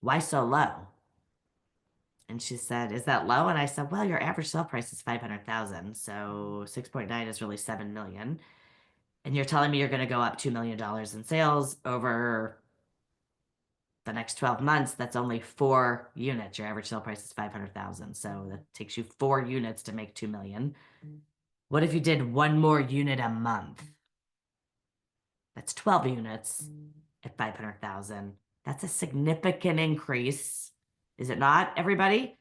why so low? And she said, is that low? And I said, well, your average sale price is 500,000. So 6.9 is really 7 million. And you're telling me you're going to go up $2 million in sales over the next 12 months. That's only 4 units. Your average sale price is 500,000. So that takes you 4 units to make 2 million. What if you did one more unit a month? That's 12 units at 500,000. That's a significant increase. Is it not, everybody?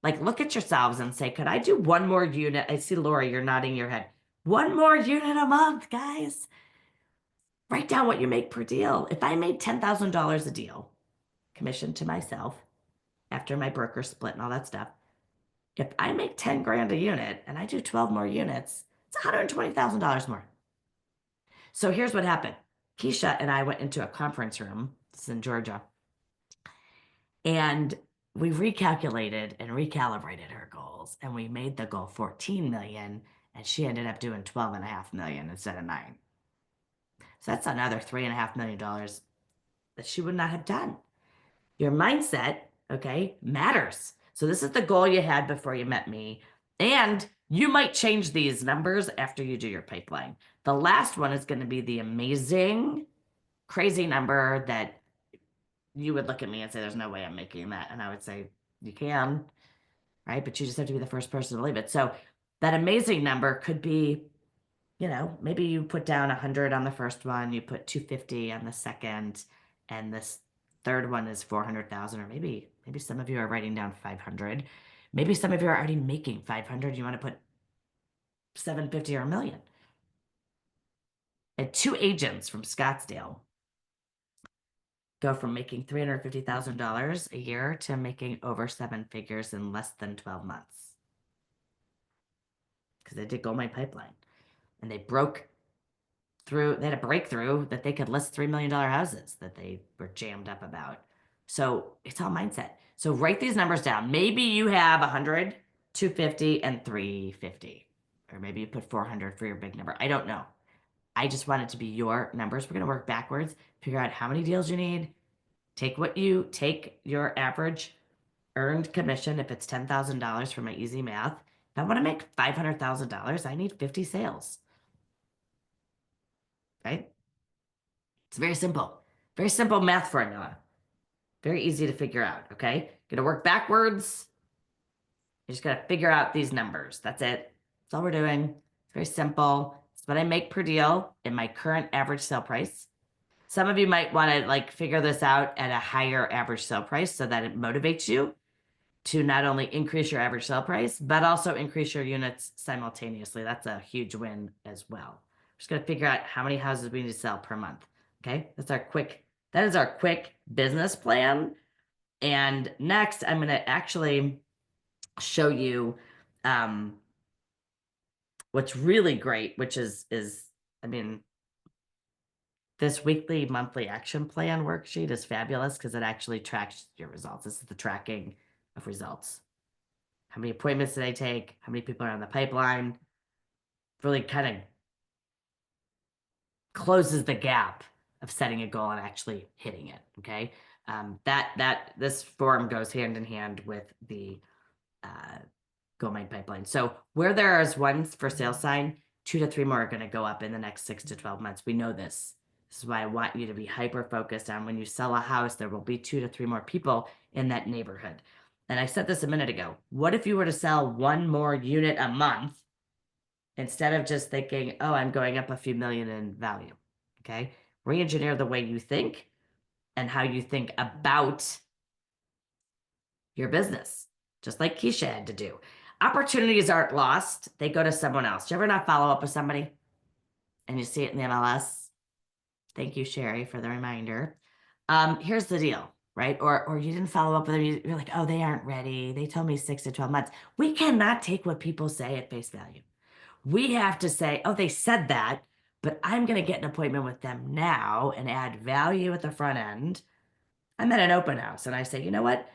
Like, look at yourselves and say, could I do one more unit? I see Laura, you're nodding your head. One more unit a month, guys. Write down what you make per deal. If I made $10,000 a deal, commission to myself after my broker split and all that stuff, if I make 10 grand a unit and I do 12 more units, it's $120,000 more. So here's what happened. Keisha and I went into a conference room. This is in Georgia. And we recalculated and recalibrated her goals. And we made the goal 14 million. And she ended up doing 12.5 million instead of 9. So that's another $3.5 million that she would not have done. Your mindset, okay, matters. So this is the goal you had before you met me. And you might change these numbers after you do your pipeline. The last one is going to be the amazing, crazy number that you would look at me and say, there's no way I'm making that. And I would say, you can, right? But you just have to be the first person to believe it. So that amazing number could be, maybe you put down 100 on the first one, you put 250 on the second, and this third one is 400,000, or maybe some of you are writing down 500. Maybe some of you are already making 500. You want to put 750 or a million. And 2 agents from Scottsdale go from making $350,000 a year to making over 7 figures in less than 12 months. Because they did Goldmine pipeline. And they broke through, they had a breakthrough that they could list $3 million houses that they were jammed up about. So it's all mindset. So write these numbers down. Maybe you have 100, 250, and 350. Or maybe you put 400 for your big number. I don't know. I just want it to be your numbers. We're going to work backwards, figure out how many deals you need. Take your average earned commission. If it's $10,000 for my easy math, if I want to make $500,000, I need 50 sales. Right? It's very simple math formula. Very easy to figure out. Okay. Gonna work backwards. You just gotta figure out these numbers. That's it. That's all we're doing. It's very simple. It's what I make per deal in my current average sale price. Some of you might want to like figure this out at a higher average sale price so that it motivates you to not only increase your average sale price, but also increase your units simultaneously. That's a huge win as well. We're just going to figure out how many houses we need to sell per month. Okay. That is our quick business plan. And next I'm going to actually show you, what's really great, which is, I mean, this weekly monthly action plan worksheet is fabulous because it actually tracks your results. This is the tracking of results. How many appointments did I take? How many people are on the pipeline? Really kind of closes the gap of setting a goal and actually hitting it. Okay. This form goes hand in hand with the Goldmine pipeline. So where there is one for sale sign, 2 to 3 more are going to go up in the next 6 to 12 months. We know this. This is why I want you to be hyper focused on when you sell a house, there will be 2 to 3 more people in that neighborhood. And I said this a minute ago. What if you were to sell 1 more unit a month instead of just thinking, oh, I'm going up a few million in value? Okay. Re-engineer the way you think and how you think about your business, just like Keisha had to do. Opportunities aren't lost. They go to someone else. Do you ever not follow up with somebody and you see it in the MLS? Thank you, Sherri, for the reminder. Here's the deal, right? Or you didn't follow up with them. You're like, oh, they aren't ready. They told me 6 to 12 months. We cannot take what people say at face value. We have to say, oh, they said that, but I'm going to get an appointment with them now and add value at the front end. I'm at an open house and I say, you know what?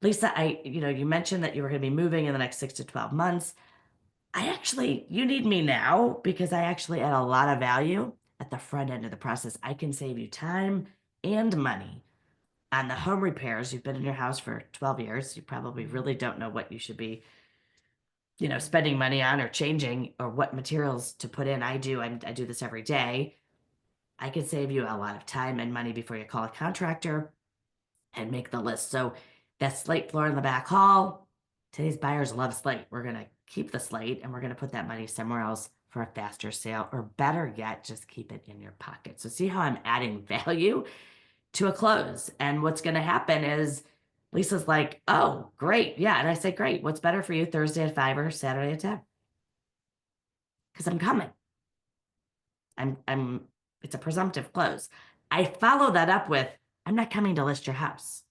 Lisa, you mentioned that you were going to be moving in the next 6 to 12 months. You need me now because I actually add a lot of value at the front end of the process. I can save you time and money on the home repairs. You've been in your house for 12 years. You probably really don't know what you should be spending money on or changing or what materials to put in. I do this every day. I can save you a lot of time and money before you call a contractor and make the list. So that slate floor in the back hall, today's buyers love slate. We're going to keep the slate and we're going to put that money somewhere else for a faster sale, or better yet, just keep it in your pocket. So see how I'm adding value to a close. And what's going to happen is Lisa's like, oh, great. Yeah. And I say, great. What's better for you, Thursday at 5 or Saturday at 10? Because I'm coming. It's a presumptive close. I follow that up with, I'm not coming to list your house.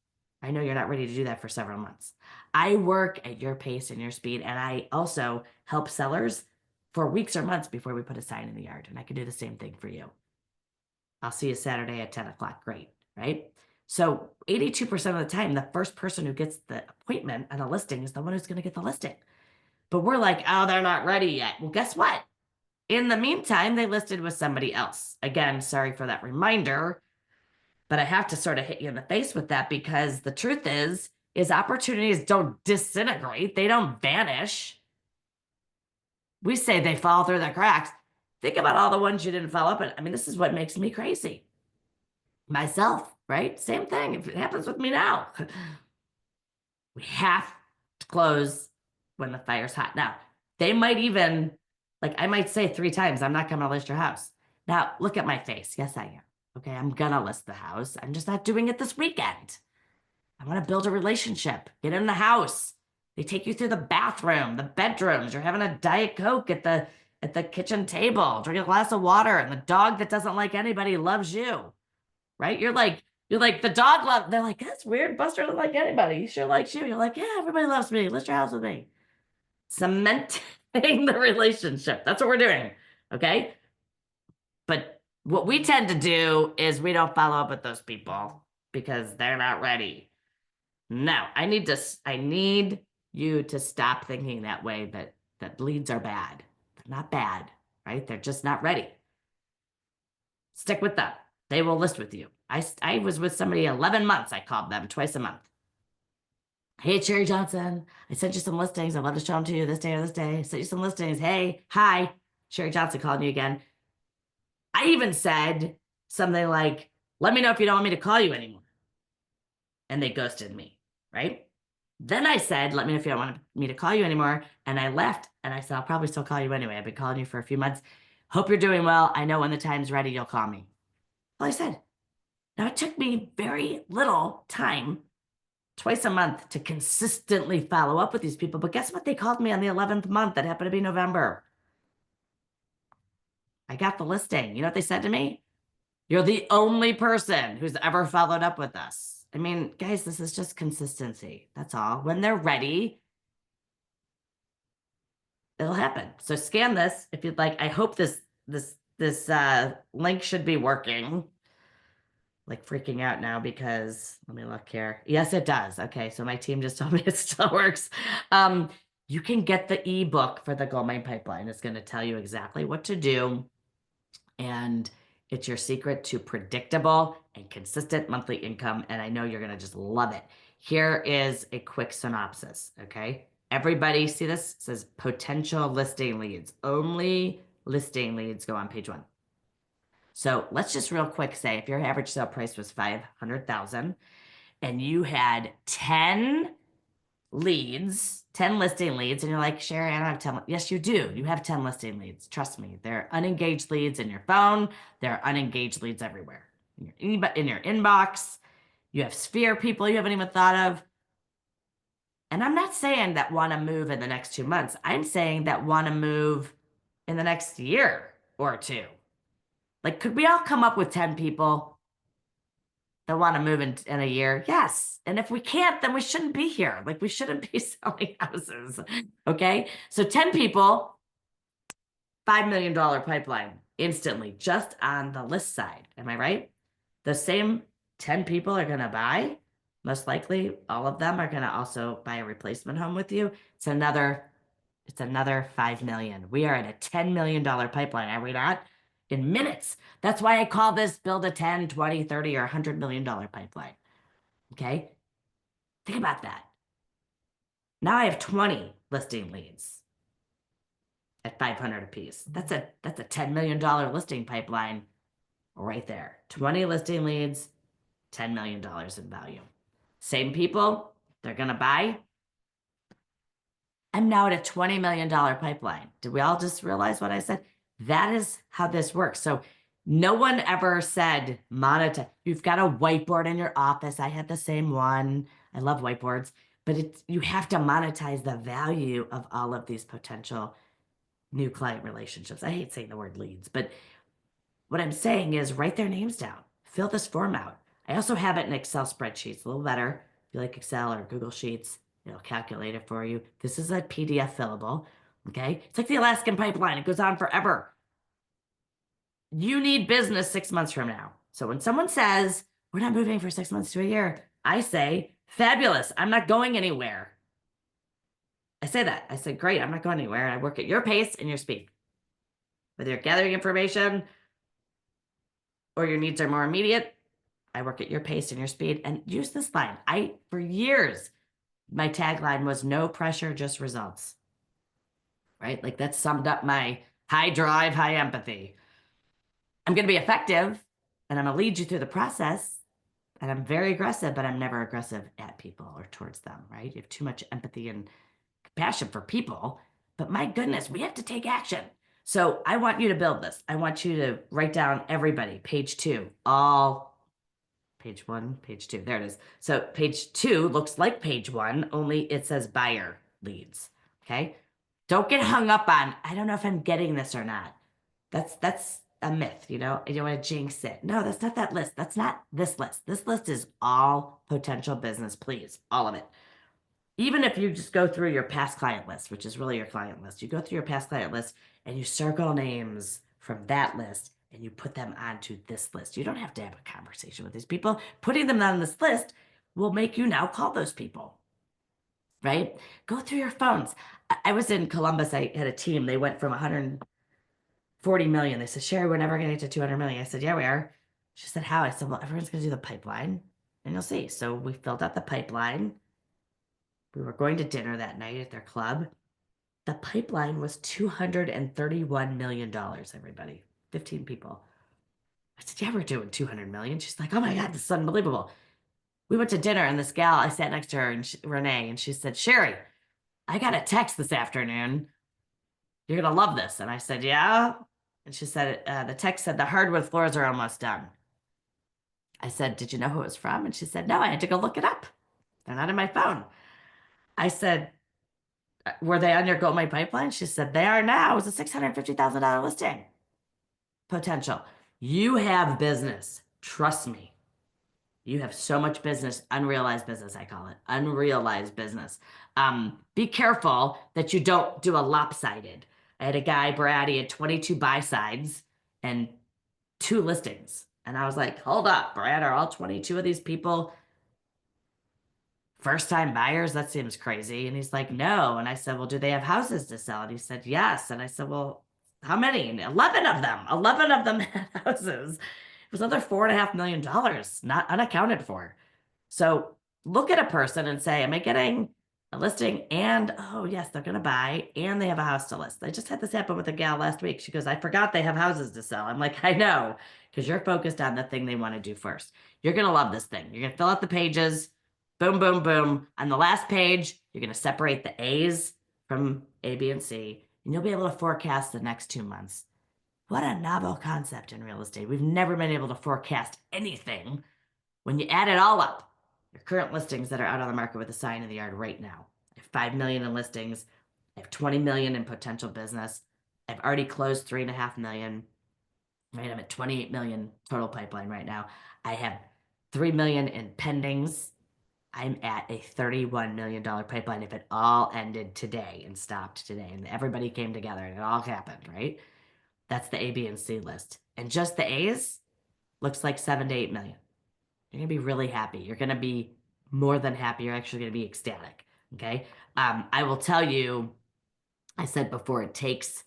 I know you're not ready to do that for several months. I work at your pace and your speed, and I also help sellers for weeks or months before we put a sign in the yard. And I can do the same thing for you. I'll see you Saturday at 10 o'clock. Great, right? So 82% of the time, the first person who gets the appointment on a listing is the one who's going to get the listing. But we're like, oh, they're not ready yet. Well, guess what? In the meantime, they listed with somebody else. Again, sorry for that reminder, but I have to sort of hit you in the face with that, because the truth is opportunities don't disintegrate. They don't vanish. We say they fall through the cracks. Think about all the ones you didn't follow up on. I mean, this is what makes me crazy. Myself, right? Same thing. If it happens with me now, we have to close when the fire's hot. Now, they might even, like, I might say 3 times, I'm not going to list your house. Now, look at my face. Yes, I am. Okay, I'm going to list the house. I'm just not doing it this weekend. I want to build a relationship. Get in the house. They take you through the bathroom, the bedrooms. You're having a Diet Coke at the kitchen table. Drink a glass of water, and the dog that doesn't like anybody loves you. Right? You're like the dog love. They're like, that's weird. Buster doesn't like anybody. He sure likes you. You're like, yeah, everybody loves me. List your house with me. Cementing the relationship. That's what we're doing. Okay. But what we tend to do is we don't follow up with those people because they're not ready. No, I need you to stop thinking that way, that leads are bad. They're not bad, right? They're just not ready. Stick with them. They will list with you. I was with somebody 11 months. I called them twice a month. Hey, Sherri Johnson, I sent you some listings. I'd love to show them to you this day or this day. I sent you some listings. Hey, hi, Sherri Johnson calling you again. I even said something like, let me know if you don't want me to call you anymore. And they ghosted me, right? Then I said, let me know if you don't want me to call you anymore. And I left and I said, I'll probably still call you anyway. I've been calling you for a few months. Hope you're doing well. I know when the time's ready, you'll call me. Well, I said, now it took me very little time, twice a month, to consistently follow up with these people. But guess what? They called me on the 11th month. That happened to be November. I got the listing. You know what they said to me? You're the only person who's ever followed up with us. I mean, guys, this is just consistency. That's all. When they're ready, it'll happen. So scan this if you'd like. I hope this link should be working. Like freaking out now because let me look here. Yes, it does. Okay, so my team just told me it still works. You can get the ebook for the Goldmine pipeline. It's going to tell you exactly what to do, and it's your secret to predictable and consistent monthly income. And I know you're going to just love it. Here is a quick synopsis. Okay, everybody see this? It says potential listing leads. Only listing leads go on page 1. So let's just real quick say if your average sale price was 500,000 and you had 10 leads, 10 listing leads, and you're like, Sherri, I don't have 10. Yes, you do. You have 10 listing leads. Trust me. They're unengaged leads in your phone. There are unengaged leads everywhere. In your inbox. You have sphere people you haven't even thought of. And I'm not saying that want to move in the next 2 months. I'm saying that want to move in the next year or 2. Like, could we all come up with 10 people that want to move in a year? Yes. And if we can't, then we shouldn't be here. Like, we shouldn't be selling houses. Okay. So 10 people, $5 million pipeline instantly just on the list side. Am I right? The same 10 people are going to buy. Most likely, all of them are going to also buy a replacement home with you. It's another 5 million. We are at a $10 million pipeline, are we not? In minutes. That's why I call this build a 10, 20, 30, or $100 million pipeline. Okay? Think about that. Now I have 20 listing leads. at 500 a piece. That's a $10 million listing pipeline right there. 20 listing leads, $10 million in value. Same people, they're going to buy. I'm now at a $20 million pipeline. Did we all just realize what I said? That is how this works. So no one ever said monetize. You've got a whiteboard in your office. I had the same one. I love whiteboards, but you have to monetize the value of all of these potential new client relationships. I hate saying the word leads, but what I'm saying is write their names down. Fill this form out. I also have it in Excel spreadsheets, a little better. If you like Excel or Google Sheets, it'll calculate it for you. This is a PDF fillable. Okay. It's like the Alaskan pipeline. It goes on forever. You need business 6 months from now. So when someone says, we're not moving for 6 months to a year, I say, fabulous. I'm not going anywhere. I say that. I said, great. I'm not going anywhere. I work at your pace and your speed. Whether you're gathering information or your needs are more immediate, I work at your pace and your speed. And use this line. For years, my tagline was no pressure, just results. Right? Like that summed up my high drive, high empathy. I'm going to be effective and I'm going to lead you through the process. And I'm very aggressive, but I'm never aggressive at people or towards them, right? You have too much empathy and compassion for people. But my goodness, we have to take action. So I want you to build this. I want you to write down everybody, page 2, all page 1, page 2. There it is. So page 2 looks like page 1, only it says buyer leads. Okay. Don't get hung up on, I don't know if I'm getting this or not. That's a myth, you know, you don't want to jinx it. No, that's not that list. That's not this list. This list is all potential business, please, all of it. Even if you just go through your past client list, which is really your client list, you go through your past client list and you circle names from that list and you put them onto this list. You don't have to have a conversation with these people. Putting them on this list will make you now call those people, right? Go through your phones. I was in Columbus. I had a team. They went from 140 million. They said, Sherri, we're never going to get to 200 million. I said, yeah, we are. She said, how? I said, well, everyone's going to do the pipeline and you'll see. So we filled out the pipeline. We were going to dinner that night at their club. The pipeline was $231 million, everybody. 15 people. I said, yeah, we're doing 200 million. She's like, oh my God, this is unbelievable. We went to dinner and this gal, I sat next to her, and Renee, and she said, Sherri, I got a text this afternoon. You're going to love this. And I said, yeah. And she said, the text said, the hardwood floors are almost done. I said, did you know who it was from? And she said, no, I had to go look it up. They're not in my phone. I said, were they on your Goldmine pipeline? She said, they are now. It was a $650,000 listing potential. You have business. Trust me. You have so much business, unrealized business, I call it. Unrealized business. Be careful that you don't do a lopsided. I had a guy, Brad, he had 22 buy sides and 2 listings. And I was like, hold up, Brad, are all 22 of these people first time buyers? That seems crazy. And he's like, no. And I said, well, do they have houses to sell? And he said, yes. And I said, well, how many? And 11 of them. 11 of them had houses. It was another $4.5 million, not unaccounted for. So look at a person and say, am I getting a listing? And, oh, yes, they're going to buy and they have a house to list. I just had this happen with a gal last week. She goes, I forgot they have houses to sell. I'm like, I know, because you're focused on the thing they want to do first. You're going to love this thing. You're going to fill out the pages. Boom, boom, boom. On the last page, you're going to separate the A's from A, B, and C, and you'll be able to forecast the next 2 months. What a novel concept in real estate. We've never been able to forecast anything. When you add it all up, your current listings that are out on the market with a sign in the yard right now. I have 5 million in listings. I have 20 million in potential business. I've already closed 3.5 million. Right, I'm at 28 million total pipeline right now. I have 3 million in pendings. I'm at a $31 million pipeline if it all ended today and stopped today and everybody came together and it all happened, right? That's the A, B, and C list. And just the A's looks like 7 to 8 million. You're going to be really happy. You're going to be more than happy. You're actually going to be ecstatic. Okay. I will tell you, I said before, it takes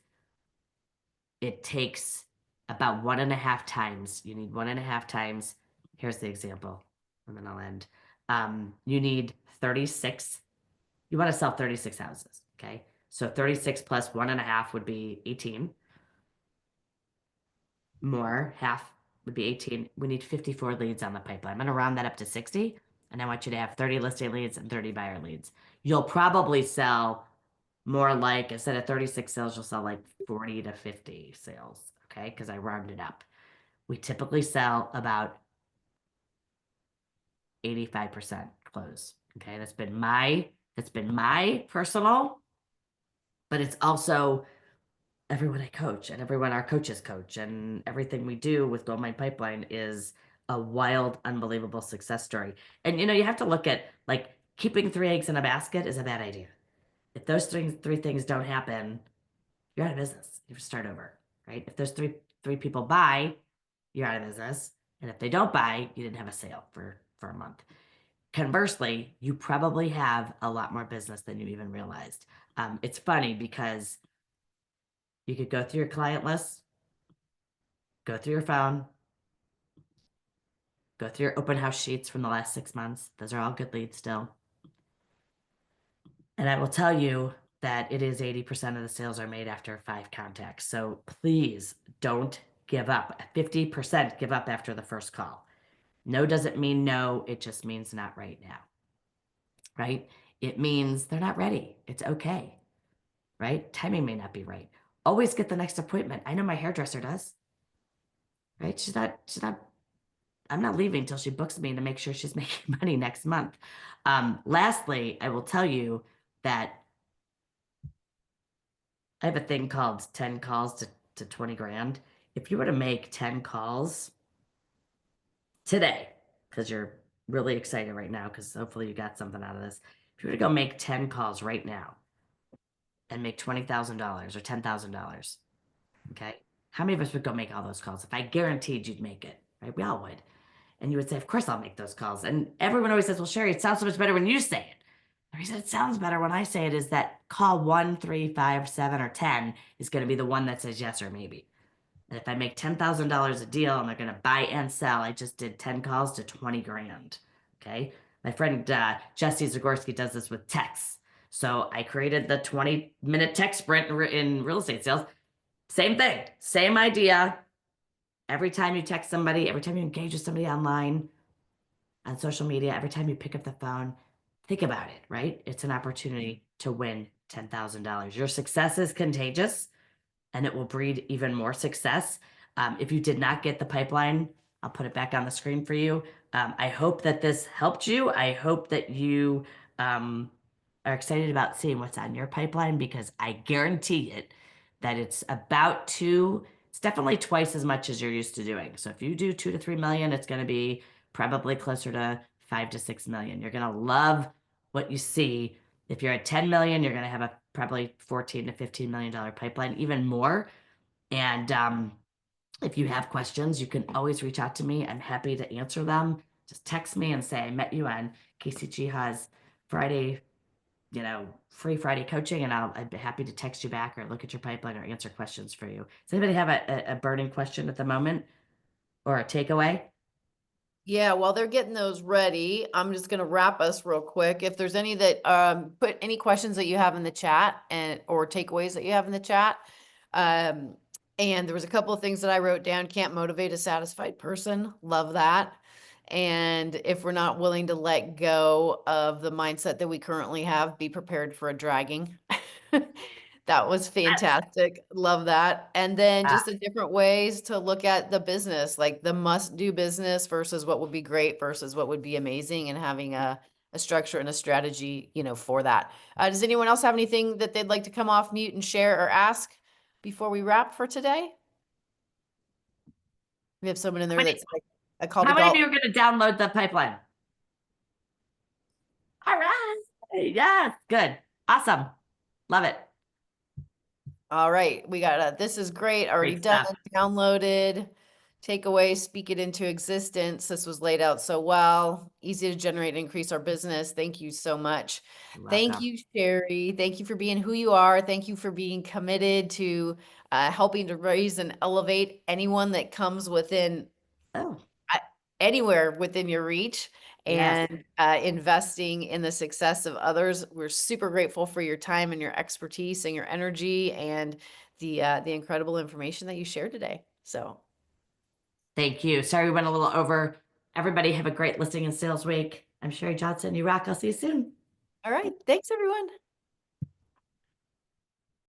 about 1.5 times. You need 1.5 times. Here's the example, and then I'll end. You need 36. You want to sell 36 houses. Okay. So 36 plus 1.5 would be 18. More, half would be 18. We need 54 leads on the pipeline. I'm going to round that up to 60. And I want you to have 30 listing leads and 30 buyer leads. You'll probably sell more like, instead of 36 sales, you'll sell like 40 to 50 sales. Okay. Because I rounded up. We typically sell about 85% close. Okay. That's been my personal, but it's also everyone I coach and everyone our coaches coach and everything we do with Goldmine Pipeline is a wild, unbelievable success story. And you have to look at like keeping three eggs in a basket is a bad idea. If those three things don't happen, you're out of business. You have to start over, right? If those three people buy, you're out of business. And if they don't buy, you didn't have a sale for a month. Conversely, you probably have a lot more business than you even realized. It's funny because you could go through your client list, go through your phone, go through your open house sheets from the last 6 months. Those are all good leads still. And I will tell you that it is 80% of the sales are made after 5 contacts. So please don't give up. 50% give up after the first call. No doesn't mean no, it just means not right now, right? It means they're not ready. It's okay, right? Timing may not be right. Always get the next appointment. I know my hairdresser does, right? She's not I'm not leaving till she books me to make sure she's making money next month. Lastly, I will tell you that I have a thing called 10 calls to 20 grand. If you were to make 10 calls today, because you're really excited right now, because hopefully you got something out of this. If you were to go make 10 calls right now and make $20,000 or $10,000, okay? How many of us would go make all those calls? If I guaranteed you'd make it, right? We all would. And you would say, of course I'll make those calls. And everyone always says, well, Sherri, it sounds so much better when you say it. The reason it sounds better when I say it is that call 1, 3, 5, 7, or 10 is going to be the one that says yes or maybe. And if I make $10,000 a deal and they're going to buy and sell, I just did 10 calls to 20 grand. Okay. My friend Jesse Zagorski does this with texts. So I created the 20-minute text sprint in real estate sales. Same thing, same idea. Every time you text somebody, every time you engage with somebody online, on social media, every time you pick up the phone, think about it, right? It's an opportunity to win $10,000. Your success is contagious and it will breed even more success. If you did not get the pipeline, I'll put it back on the screen for you. I hope that this helped you. I hope that you are excited about seeing what's on your pipeline because I guarantee it that it's definitely twice as much as you're used to doing. So if you do 2 to 3 million, it's going to be probably closer to 5 to 6 million. You're going to love what you see. If you're at 10 million, you're going to have a probably 14 to $15 million pipeline, even more. And if you have questions, you can always reach out to me. I'm happy to answer them. Just text me and say, I met you on Casey Jiha's Friday, free Friday coaching, and I'd be happy to text you back or look at your pipeline or answer questions for you. Does anybody have a burning question at the moment or a takeaway? Yeah, while they're getting those ready, I'm just going to wrap us real quick. If there's any that put any questions that you have in the chat and or takeaways that you have in the chat. And there was a couple of things that I wrote down. Can't motivate a satisfied person. Love that. And if we're not willing to let go of the mindset that we currently have, be prepared for a dragging. That was fantastic. Love that. And then Uh, just the different ways to look at the business, like the must do business versus what would be great versus what would be amazing, and having a structure and a strategy, for that. Does anyone else have anything that they'd like to come off mute and share or ask before we wrap for today? We have someone in how there many, that's like, I called how a many of golf. you are going to download the pipeline? All right. Yes. Good. Awesome. Love it. All right, we got this is great, already Great done, stuff. downloaded, take away, speak it into existence. This was laid out so well, easy to generate and increase our business. Thank you so much. You're Thank welcome. you, Sherri. Thank you for being who you are. Thank you for being committed to helping to raise and elevate anyone that comes within. Oh. anywhere within your reach Yes. and investing in the success of others. We're super grateful for your time and your expertise and your energy and the incredible information that you shared today. So, Thank you. Sorry we went a little over. Everybody have a great listing and sales week. I'm Sherri Johnson. You rock. I'll see you soon. all right. Thanks, everyone.